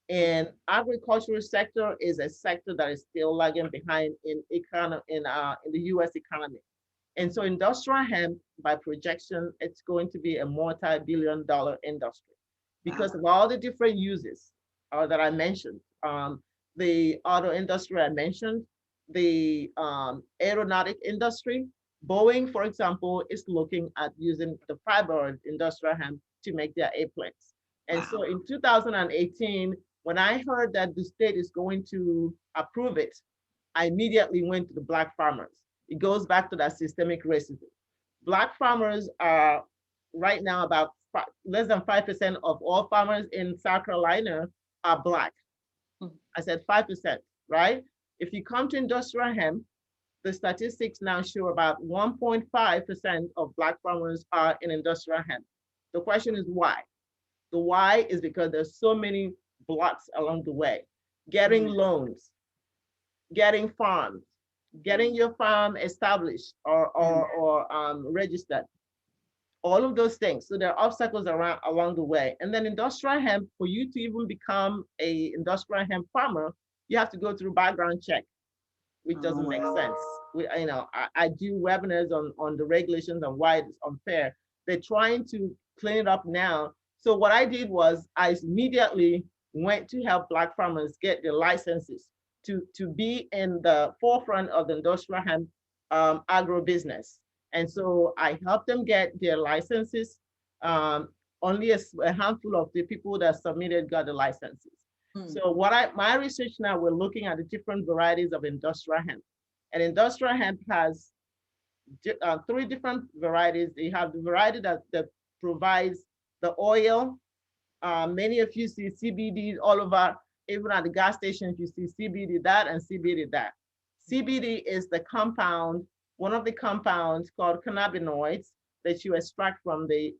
And agricultural sector is a sector that is still lagging behind in the U.S. economy. And so industrial hemp, by projection, it's going to be a multi-billion-dollar industry because of all the different uses that I mentioned. The auto industry I mentioned, the aeronautic industry. Boeing, for example, is looking at using the fiber of industrial hemp to make their airplanes. And so in 2018, when I heard that the state is going to approve it, I immediately went to the Black farmers. It goes back to that systemic racism. Black farmers are right now about less than 5% of all farmers in South Carolina are Black. I said 5%, right? If you come to industrial hemp, the statistics now show about 1.5% of Black farmers are in industrial hemp. The question is why? The why is because there's so many blocks along the way. Getting loans, getting farms, getting your farm established or registered, all of those things. So there are obstacles along the way. And then industrial hemp, for you to even become a industrial hemp farmer, you have to go through background check, which doesn't make sense. I do webinars on the regulations and why it's unfair. They're trying to clean it up now. So what I did was I immediately went to help Black farmers get their licenses to be in the forefront of the industrial hemp agro business. And so I helped them get their licenses. Only a handful of the people that submitted got the licenses. So my research now, we're looking at the different varieties of industrial hemp. And industrial hemp has 3 different varieties. They have the variety that provides the oil. Many of you see CBD all over, even at the gas stations, you see CBD that and CBD that. CBD is the compound, one of the compounds called cannabinoids that you extract from the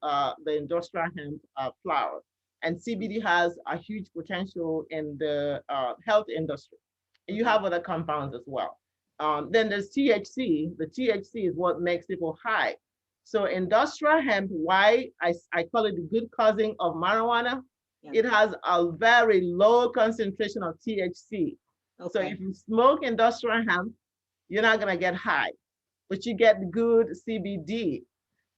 industrial hemp flower. And CBD has a huge potential in the health industry. And you have other compounds as well. Then there's THC. The THC is what makes people high. So industrial hemp, why I call it the good cousin of marijuana, it has a very low concentration of THC. So if you smoke industrial hemp, you're not gonna get high, but you get good CBD.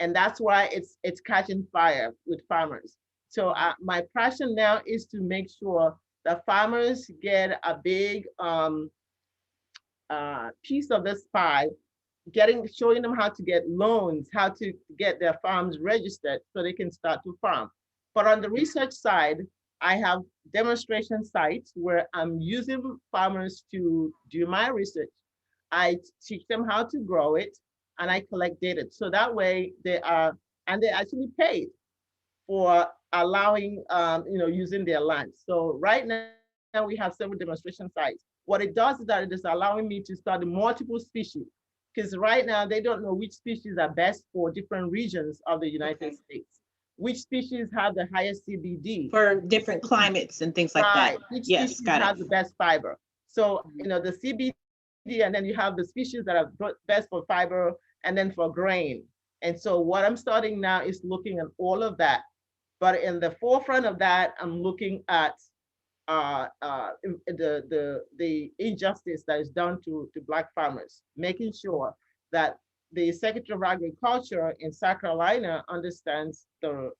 And that's why it's catching fire with farmers. So my passion now is to make sure that farmers get a big piece of this pie, showing them how to get loans, how to get their farms registered so they can start to farm. But on the research side, I have demonstration sites where I'm using farmers to do my research. I teach them how to grow it and I collect data. So that way they're actually paid for allowing, using their land. So right now we have several demonstration sites. What it does is that it is allowing me to study multiple species, because right now they don't know which species are best for different regions of the United States. which species have the highest CBD. For different climates and things like that. Which Yes, species got has it. the best fiber. So, the CBD, and then you have the species that are best for fiber and then for grain. And so what I'm starting now is looking at all of that. But in the forefront of that, I'm looking at the injustice that is done to Black farmers, making sure that the Secretary of Agriculture in South Carolina understands the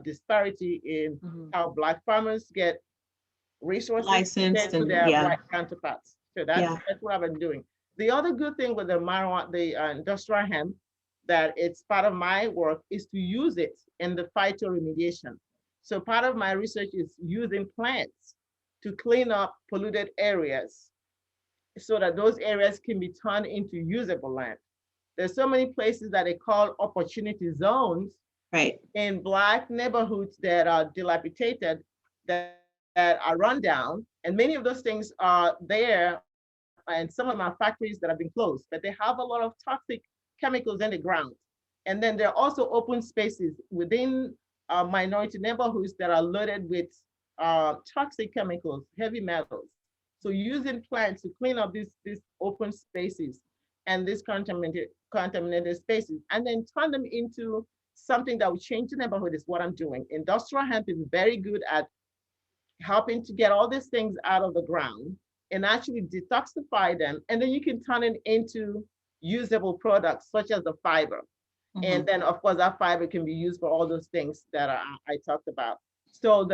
disparity in how Black farmers get resources Licensed to and their yeah. white counterparts. So that's what I've been doing. The other good thing with the marijuana, the industrial hemp, that it's part of my work is to use it in the phytoremediation. So part of my research is using plants to clean up polluted areas so that those areas can be turned into usable land. There's so many places that they call opportunity zones, right, in Black neighborhoods that are dilapidated, that are run down, and many of those things are there, and some of them are factories that have been closed, but they have a lot of toxic chemicals in the ground. And then there are also open spaces within minority neighborhoods that are loaded with toxic chemicals, heavy metals. So using plants to clean up these open spaces and these contaminated spaces, and then turn them into something that will change the neighborhood is what I'm doing. Industrial hemp is very good at helping to get all these things out of the ground and actually detoxify them. And then you can turn it into usable products such as the fiber. And then of course that fiber can be used for all those things that I talked about. So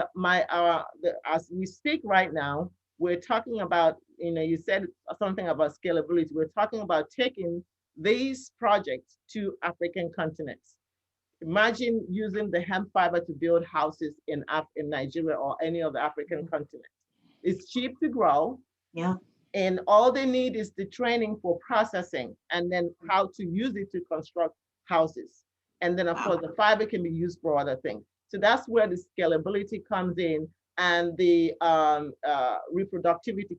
as we speak right now, we're talking about, you said something about scalability. We're talking about taking these projects to African continents. Imagine using the hemp fiber to build houses in Nigeria or any of the African continents. It's cheap to grow. Yeah. And all they need is the training for processing and then how to use it to construct houses. And then of course the fiber can be used for other things. So that's where the scalability comes in, and the reproductivity,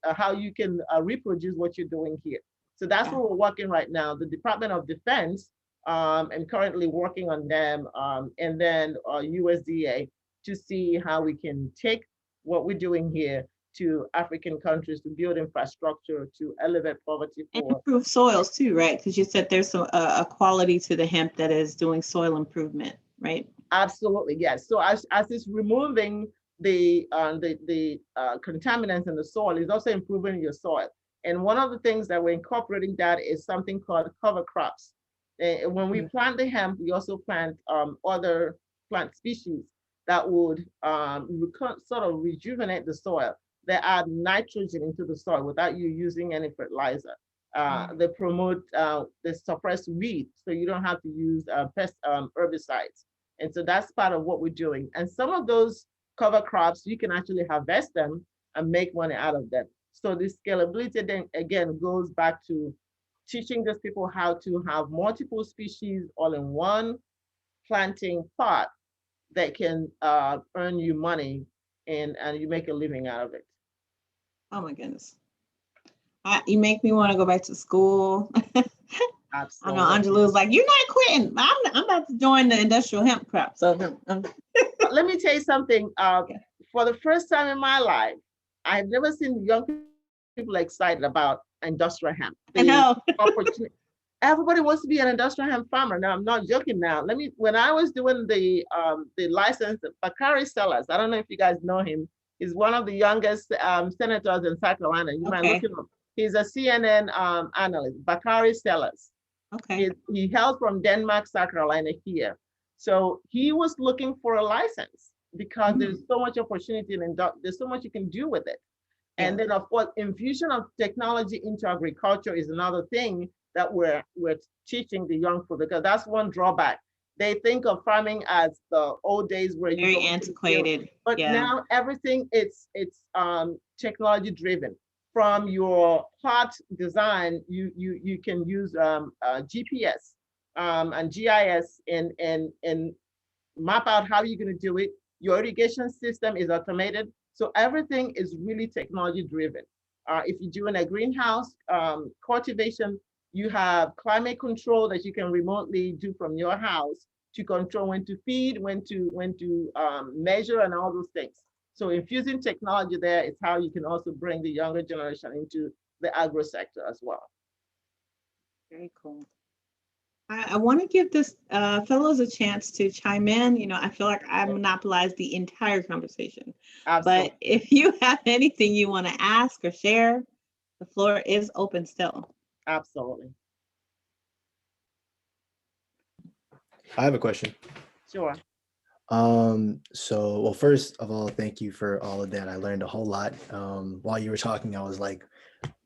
how you can reproduce what you're doing here. So that's what we're working right now. The Department of Defense, I'm currently working on them, and then USDA, to see how we can take what we're doing here to African countries to build infrastructure to elevate poverty and for improve soils too, right? Because you said there's a quality to the hemp that is doing soil improvement, right? Absolutely, yes. So as it's removing the contaminants in the soil, it's also improving your soil. And one of the things that we're incorporating that is something called cover crops. When we plant the hemp, we also plant other plant species that would sort of rejuvenate the soil. They add nitrogen into the soil without you using any fertilizer. They promote, they suppress weeds, so you don't have to use herbicides. And so that's part of what we're doing. And some of those cover crops, you can actually harvest them and make money out of them. So the scalability then again goes back to teaching those people how to have multiple species all in one planting pot that can earn you money, and you make a living out of it. Oh my goodness. You make me want to go back to school. Absolutely. I know Angelou's like, you're not quitting. I'm about to join the industrial hemp crop. So let me tell you something. For the first time in my life, I've never seen young people excited about industrial hemp. I know. Opportunity. Everybody wants to be an industrial hemp farmer. Now, I'm not joking now. When I was doing the license, Bakari Sellers, I don't know if you guys know him. He's one of the youngest senators in South Carolina. You might look him up. He's a CNN analyst, Bakari Sellers. Okay. He hails from Denmark, South Carolina here. So he was looking for a license because there's so much opportunity and there's so much you can do with it. And then of course, infusion of technology into agriculture is another thing that we're teaching the young people, because that's one drawback. They think of farming as the old days where you very antiquated. But now everything it's technology driven. From your plot design, you can use GPS and GIS and map out how you're going to do it. Your irrigation system is automated, so everything is really technology driven. If you're doing a greenhouse cultivation, you have climate control that you can remotely do from your house. to control, when to feed, when to measure, and all those things. So infusing technology there is how you can also bring the younger generation into the agro sector as well. Very cool. I want to give this fellows a chance to chime in. You know, I feel like I monopolized the entire conversation. Absolutely. But if you have anything you want to ask or share, the floor is open still. Absolutely. I have a question. Sure. So, well, first of all, thank you for all of that. I learned a whole lot. While you were talking, I was like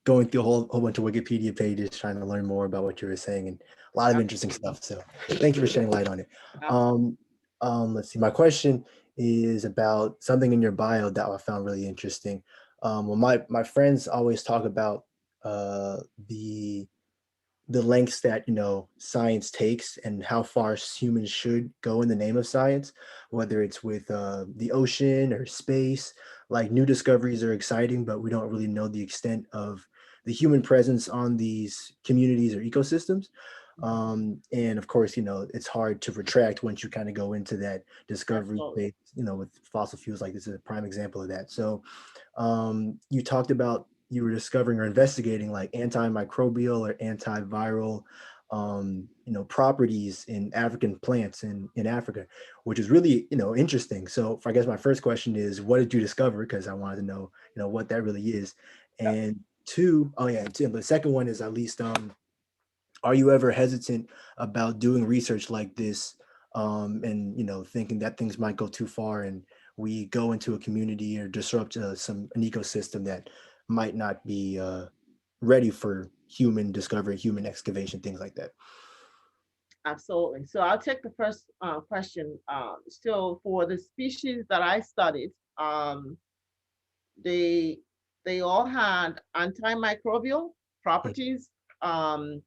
going through a whole bunch of Wikipedia pages, trying to learn more about what you were saying, and a lot of interesting stuff. So thank you for shedding light on it. Let's see. My question is about something in your bio that I found really interesting. Well, my friends always talk about the lengths that science takes and how far humans should go in the name of science, whether it's with the ocean or space. Like, new discoveries are exciting, but we don't really know the extent of the human presence on these communities or ecosystems. And of course, it's hard to retract once you kind of go into that discovery phase, with fossil fuels. Like, this is a prime example of that. So you talked about you were discovering or investigating like antimicrobial or antiviral properties in African plants in Africa, which is really interesting. So I guess my first question is, what did you discover? Because I wanted to know what that really is. And two, the second one is, at least are you ever hesitant about doing research like this, and thinking that things might go too far and we go into a community or disrupt an ecosystem that might not be ready for human discovery, human excavation, things like that? Absolutely. So I'll take the first question. So for the species that I studied, they all had antimicrobial properties. And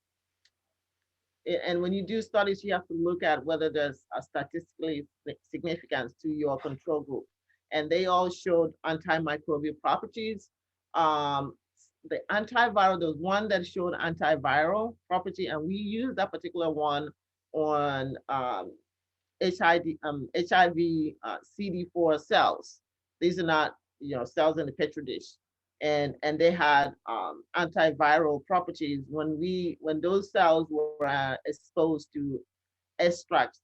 when you do studies, you have to look at whether there's a statistically significance to your control group. And they all showed antimicrobial properties. The antiviral, there was one that showed antiviral property, and we used that particular one on HIV CD4 cells. These are not cells in the petri dish, and they had antiviral properties when those cells were exposed to extracts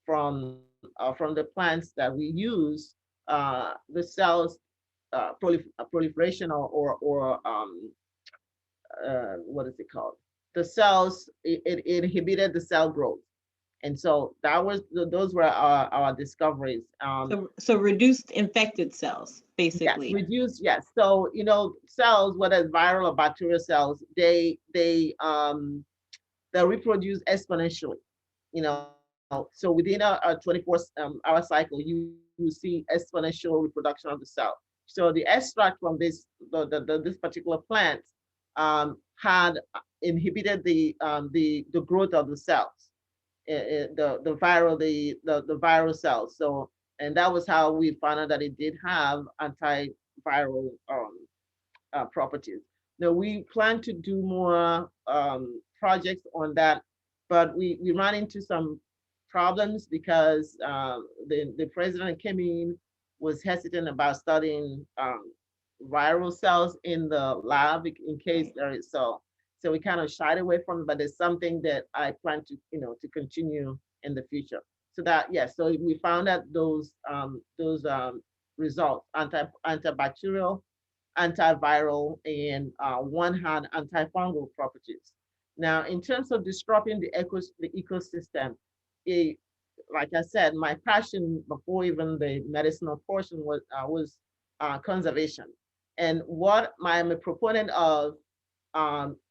from the plants that we use. The cells proliferation or what is it called? The cells, it inhibited the cell growth. And so those were our discoveries. So reduced infected cells, basically. Yes, reduced, yes. So cells, whether it's viral or bacterial cells, they reproduce exponentially. So within a 24-hour cycle, you see exponential reproduction of the cell. So the extract from this particular plant had inhibited the growth of the cells. The viral cells. So, and that was how we found out that it did have antiviral properties. Now we plan to do more projects on that, but we ran into some problems because the president came in, was hesitant about studying viral cells in the lab in case there is so we kind of shied away from it, but it's something that I plan to to continue in the future. So that yes, so we found out those results: antibacterial, antiviral, and one had antifungal properties. Now, in terms of disrupting the ecosystem, like I said, my passion before even the medicinal portion was conservation. And what I'm a proponent of,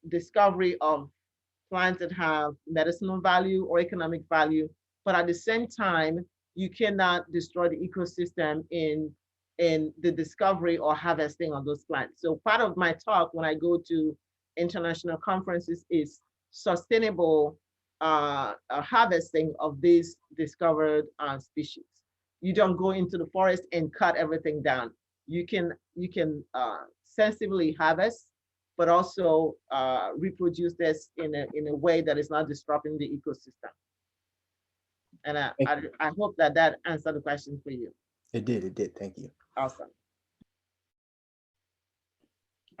discovery of plants that have medicinal value or economic value, but at the same time, you cannot destroy the ecosystem in the discovery or harvesting of those plants. So part of my talk when I go to international conferences is sustainable harvesting of these discovered species. You don't go into the forest and cut everything down. You can sensibly harvest, but also reproduce this in a way that is not disrupting the ecosystem. And I hope that that answered the question for you. It did. Thank you. Awesome.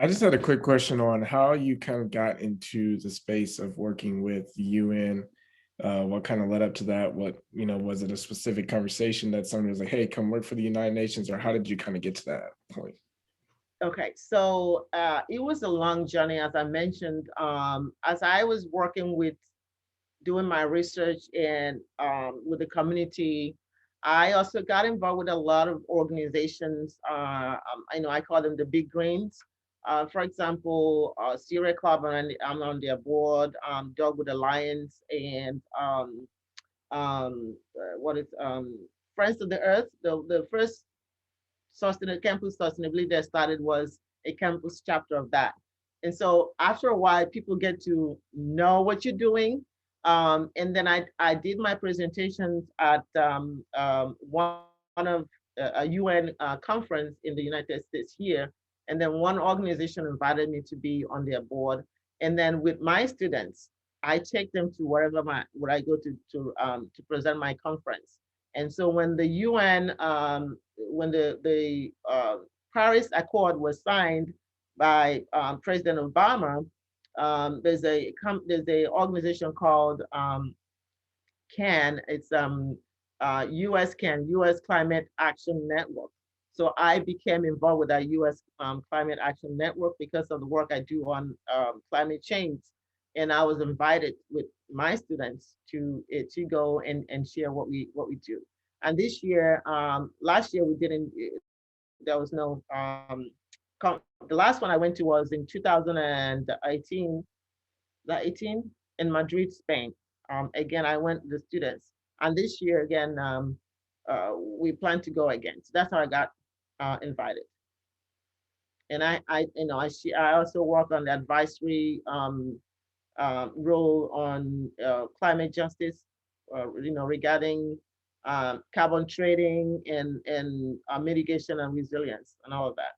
I just had a quick question on how you kind of got into the space of working with the UN. What kind of led up to that? What, was it a specific conversation that somebody was like, hey, come work for the United Nations? Or how did you kind of get to that point? Okay, so it was a long journey, as I mentioned. As I was working with doing my research and with the community, I also got involved with a lot of organizations. I call them the big greens. For example, Sierra Club, and I'm on their board, Dog with the Lions, and what is Friends of the Earth. The first campus sustainability that started was a campus chapter of that. And so after a while, people get to know what you're doing. And then I did my presentations at one of a UN conference in the United States here. And then one organization invited me to be on their board. And then with my students, I take them to where I go to present my conference. And so when the UN, when the Paris Accord was signed by President Obama, there's a organization called CAN. It's US Climate Action Network. So I became involved with that US Climate Action Network because of the work I do on climate change. And I was invited with my students to go and share what we do. And this year, last year we didn't. There was no. The last one I went to was in 2018. In Madrid, Spain. Again, I went with the students, and this year again, we plan to go again. So that's how I got invited. And I also work on the advisory role on climate justice, regarding carbon trading and mitigation and resilience and all of that.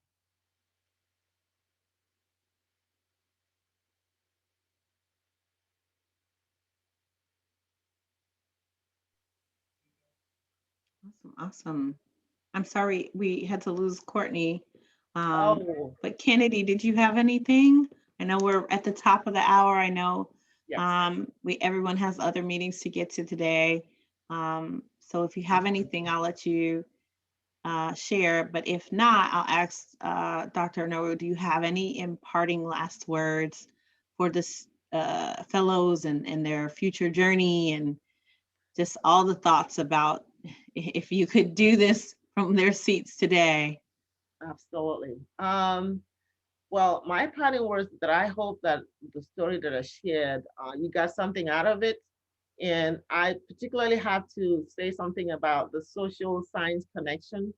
Awesome. I'm sorry we had to lose Courtney. Oh, But Kennedy, did you have anything? I know we're at the top of the hour. I know yes. everyone has other meetings to get to today. So if you have anything, I'll let you share. But if not, I'll ask Dr. Noru, do you have any imparting last words for this fellows and their future journey, and just all the thoughts about if you could do this from their seats today? Absolutely. Well, my parting words that I hope that the story that I shared, you got something out of it. And I particularly have to say something about the social science connection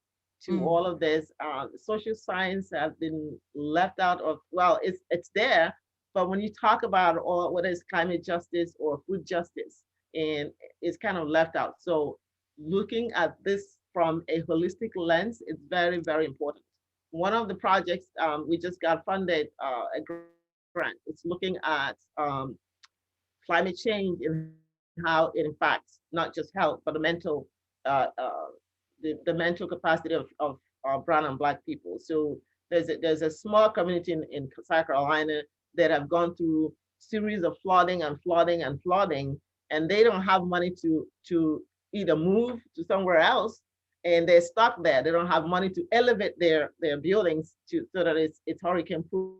to all of this. Social science has been left out of, well, it's there, but when you talk about all what is climate justice or food justice, and it's kind of left out. So looking at this from a holistic lens is very, very important. One of the projects we just got funded a grant. It's looking at climate change and how it impacts not just health, but the mental mental capacity of brown and black people. So there's a small community in South Carolina that have gone through series of flooding and flooding and flooding, and they don't have money to either move to somewhere else, and they're stuck there. They don't have money to elevate their buildings so that it's hurricane proof.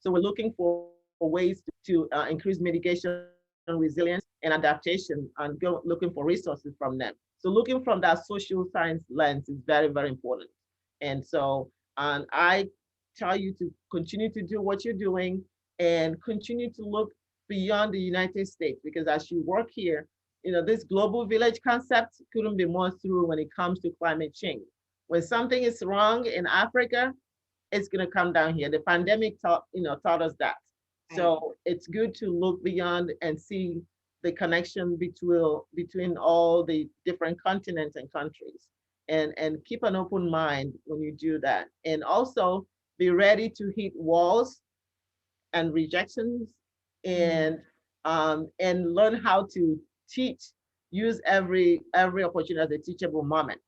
So we're looking for ways to increase mitigation and resilience and adaptation, and looking for resources from them. So looking from that social science lens is very, very important. And so I tell you to continue to do what you're doing and continue to look beyond the United States, because as you work here, this global village concept couldn't be more true when it comes to climate change. When something is wrong in Africa, it's going to come down here. The pandemic taught us that. So it's good to look beyond and see the connection between all the different continents and countries, and keep an open mind when you do that. And also be ready to hit walls and rejections, and learn how to teach use every opportunity as a teachable moment.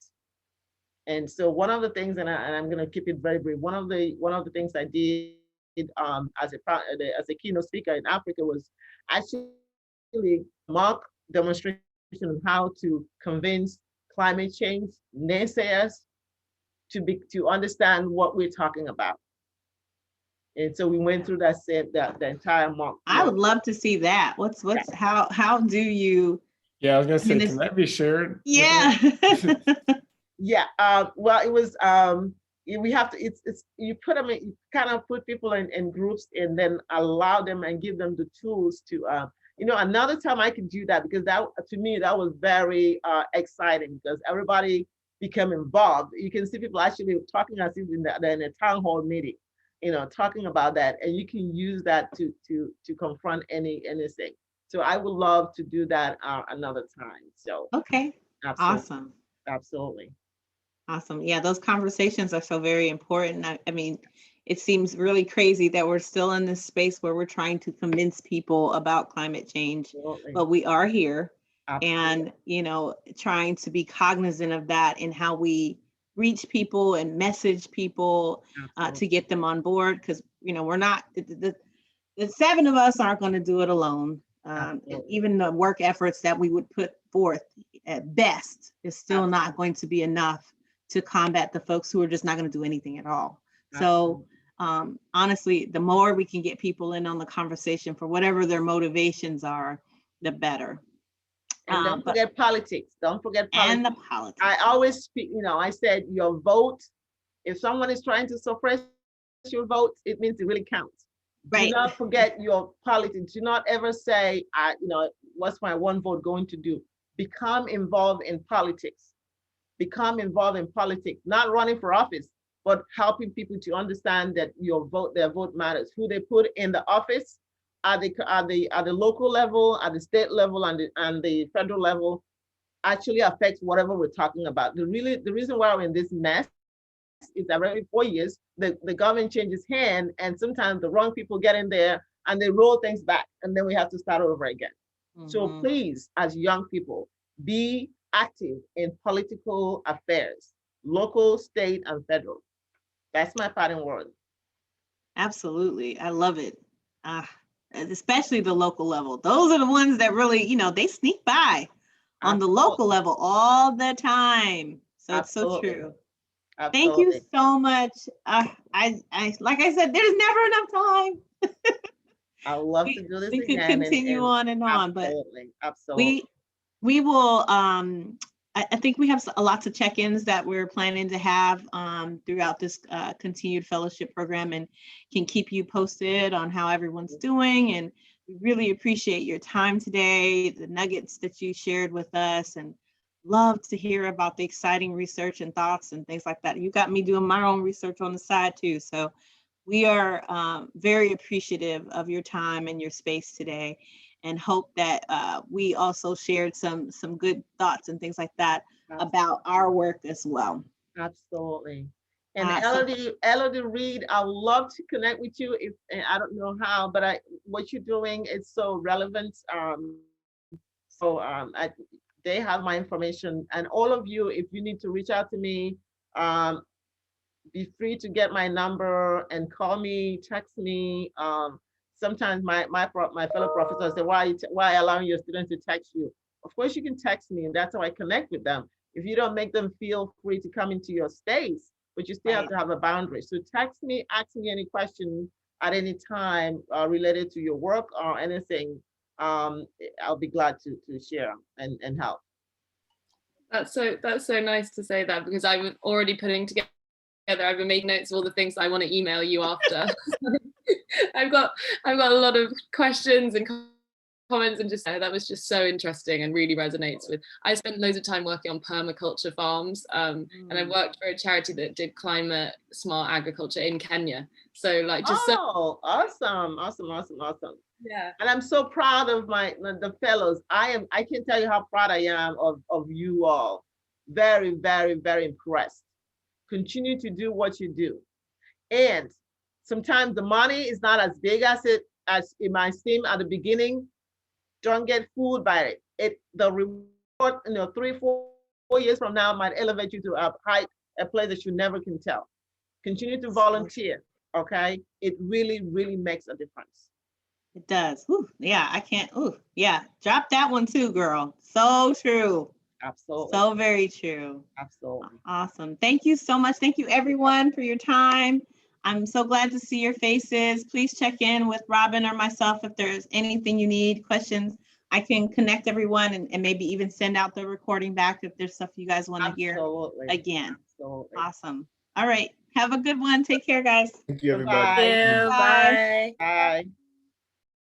And so one of the things, and I'm going to keep it very brief. One of the things I did as a keynote speaker in Africa was actually mock demonstration of how to convince climate change naysayers to understand what we're talking about. And so we went through the entire mock. I would love to see that. How do you? Yeah, I was gonna say, it's- can that be shared? Yeah. Yeah. Well, it was. We have to. It's. You put them. You kind of put people in groups and then allow them and give them the tools to. Another time I could do that, because that, to me, that was very exciting, because everybody became involved. You can see people actually talking as if in a town hall meeting, talking about that, and you can use that to confront anything. So I would love to do that another time. So Okay. absolutely. Awesome. Absolutely. Awesome. Yeah, those conversations are so very important. I mean, it seems really crazy that we're still in this space where we're trying to convince people about climate change, Absolutely. but we are here. Absolutely. And, trying to be cognizant of that and how we reach people and message people to get them on board. Because, we're not, the 7 of us aren't going to do it alone. And even the work efforts that we would put forth at best is still not going to be enough to combat the folks who are just not going to do anything at all. So honestly, the more we can get people in on the conversation for whatever their motivations are, the better. And don't forget politics. Don't forget politics. And the politics. I always speak, I said your vote, if someone is trying to suppress your vote, it means it really counts. Right. Do not forget your politics. Do not ever say, what's my one vote going to do? Become involved in politics. Become involved in politics, not running for office, but helping people to understand that their vote matters. Who they put in the office at the local level, at the state level, and the federal level actually affects whatever we're talking about. The reason why we're in this mess is that every 4 years, the government changes hand, and sometimes the wrong people get in there and they roll things back, and then we have to start over again. So please, as young people, be active in political affairs, local, state, and federal. That's my parting word. Absolutely. I love it. Especially the local level. Those are the ones that really, they sneak by on the local level all the time. So it's so true. Absolutely. Thank you so much. I like I said, there's never enough time. I would love to do this we again. We could continue on and on, absolutely, but absolutely. We will. I think we have lots of check-ins that we're planning to have throughout this continued fellowship program, and can keep you posted on how everyone's doing. And we really appreciate your time today, the nuggets that you shared with us, and love to hear about the exciting research and thoughts and things like that. You got me doing my own research on the side too. So we are very appreciative of your time and your space today, and hope that we also shared some good thoughts and things like that about our work as well. Absolutely. And Elodie Reed, I would love to connect with you. I don't know how, but what you're doing is so relevant. They have my information, and all of you, if you need to reach out to me, be free to get my number and call me, text me. Sometimes my fellow professors say, why allowing your students to text you? Of course, you can text me, and that's how I connect with them. If you don't make them feel free to come into your space, but you still have to have a boundary. So text me, ask me any question at any time related to your work or anything. I'll be glad to share and help. That's so nice to say that, because I'm already putting together, I've been making notes of all the things I want to email you after. I've got a lot of questions and comments, and just that was just so interesting and really resonates with. I spent loads of time working on permaculture farms, and I worked for a charity that did climate smart agriculture in Kenya. So like just awesome. Yeah. And I'm so proud of the fellows. I can't tell you how proud I am of you all. Very, very, very impressed. Continue to do what you do. And sometimes the money is not as big as it might seem at the beginning. Don't get fooled by it. The 3-4 years from now might elevate you to a place that you never can tell. Continue to volunteer, okay? It really, really makes a difference. It does. Whew, yeah, I can't. Ooh, yeah. Drop that one too, girl. So true. Absolutely. So very true. Absolutely. Awesome. Thank you so much. Thank you everyone for your time. I'm so glad to see your faces. Please check in with Robin or myself if there's anything you need, questions. I can connect everyone and maybe even send out the recording back if there's stuff you guys want to hear again. Absolutely. Awesome. All right. Have a good one. Take care, guys. Thank you, everybody. Thank you. Bye. Bye. Bye.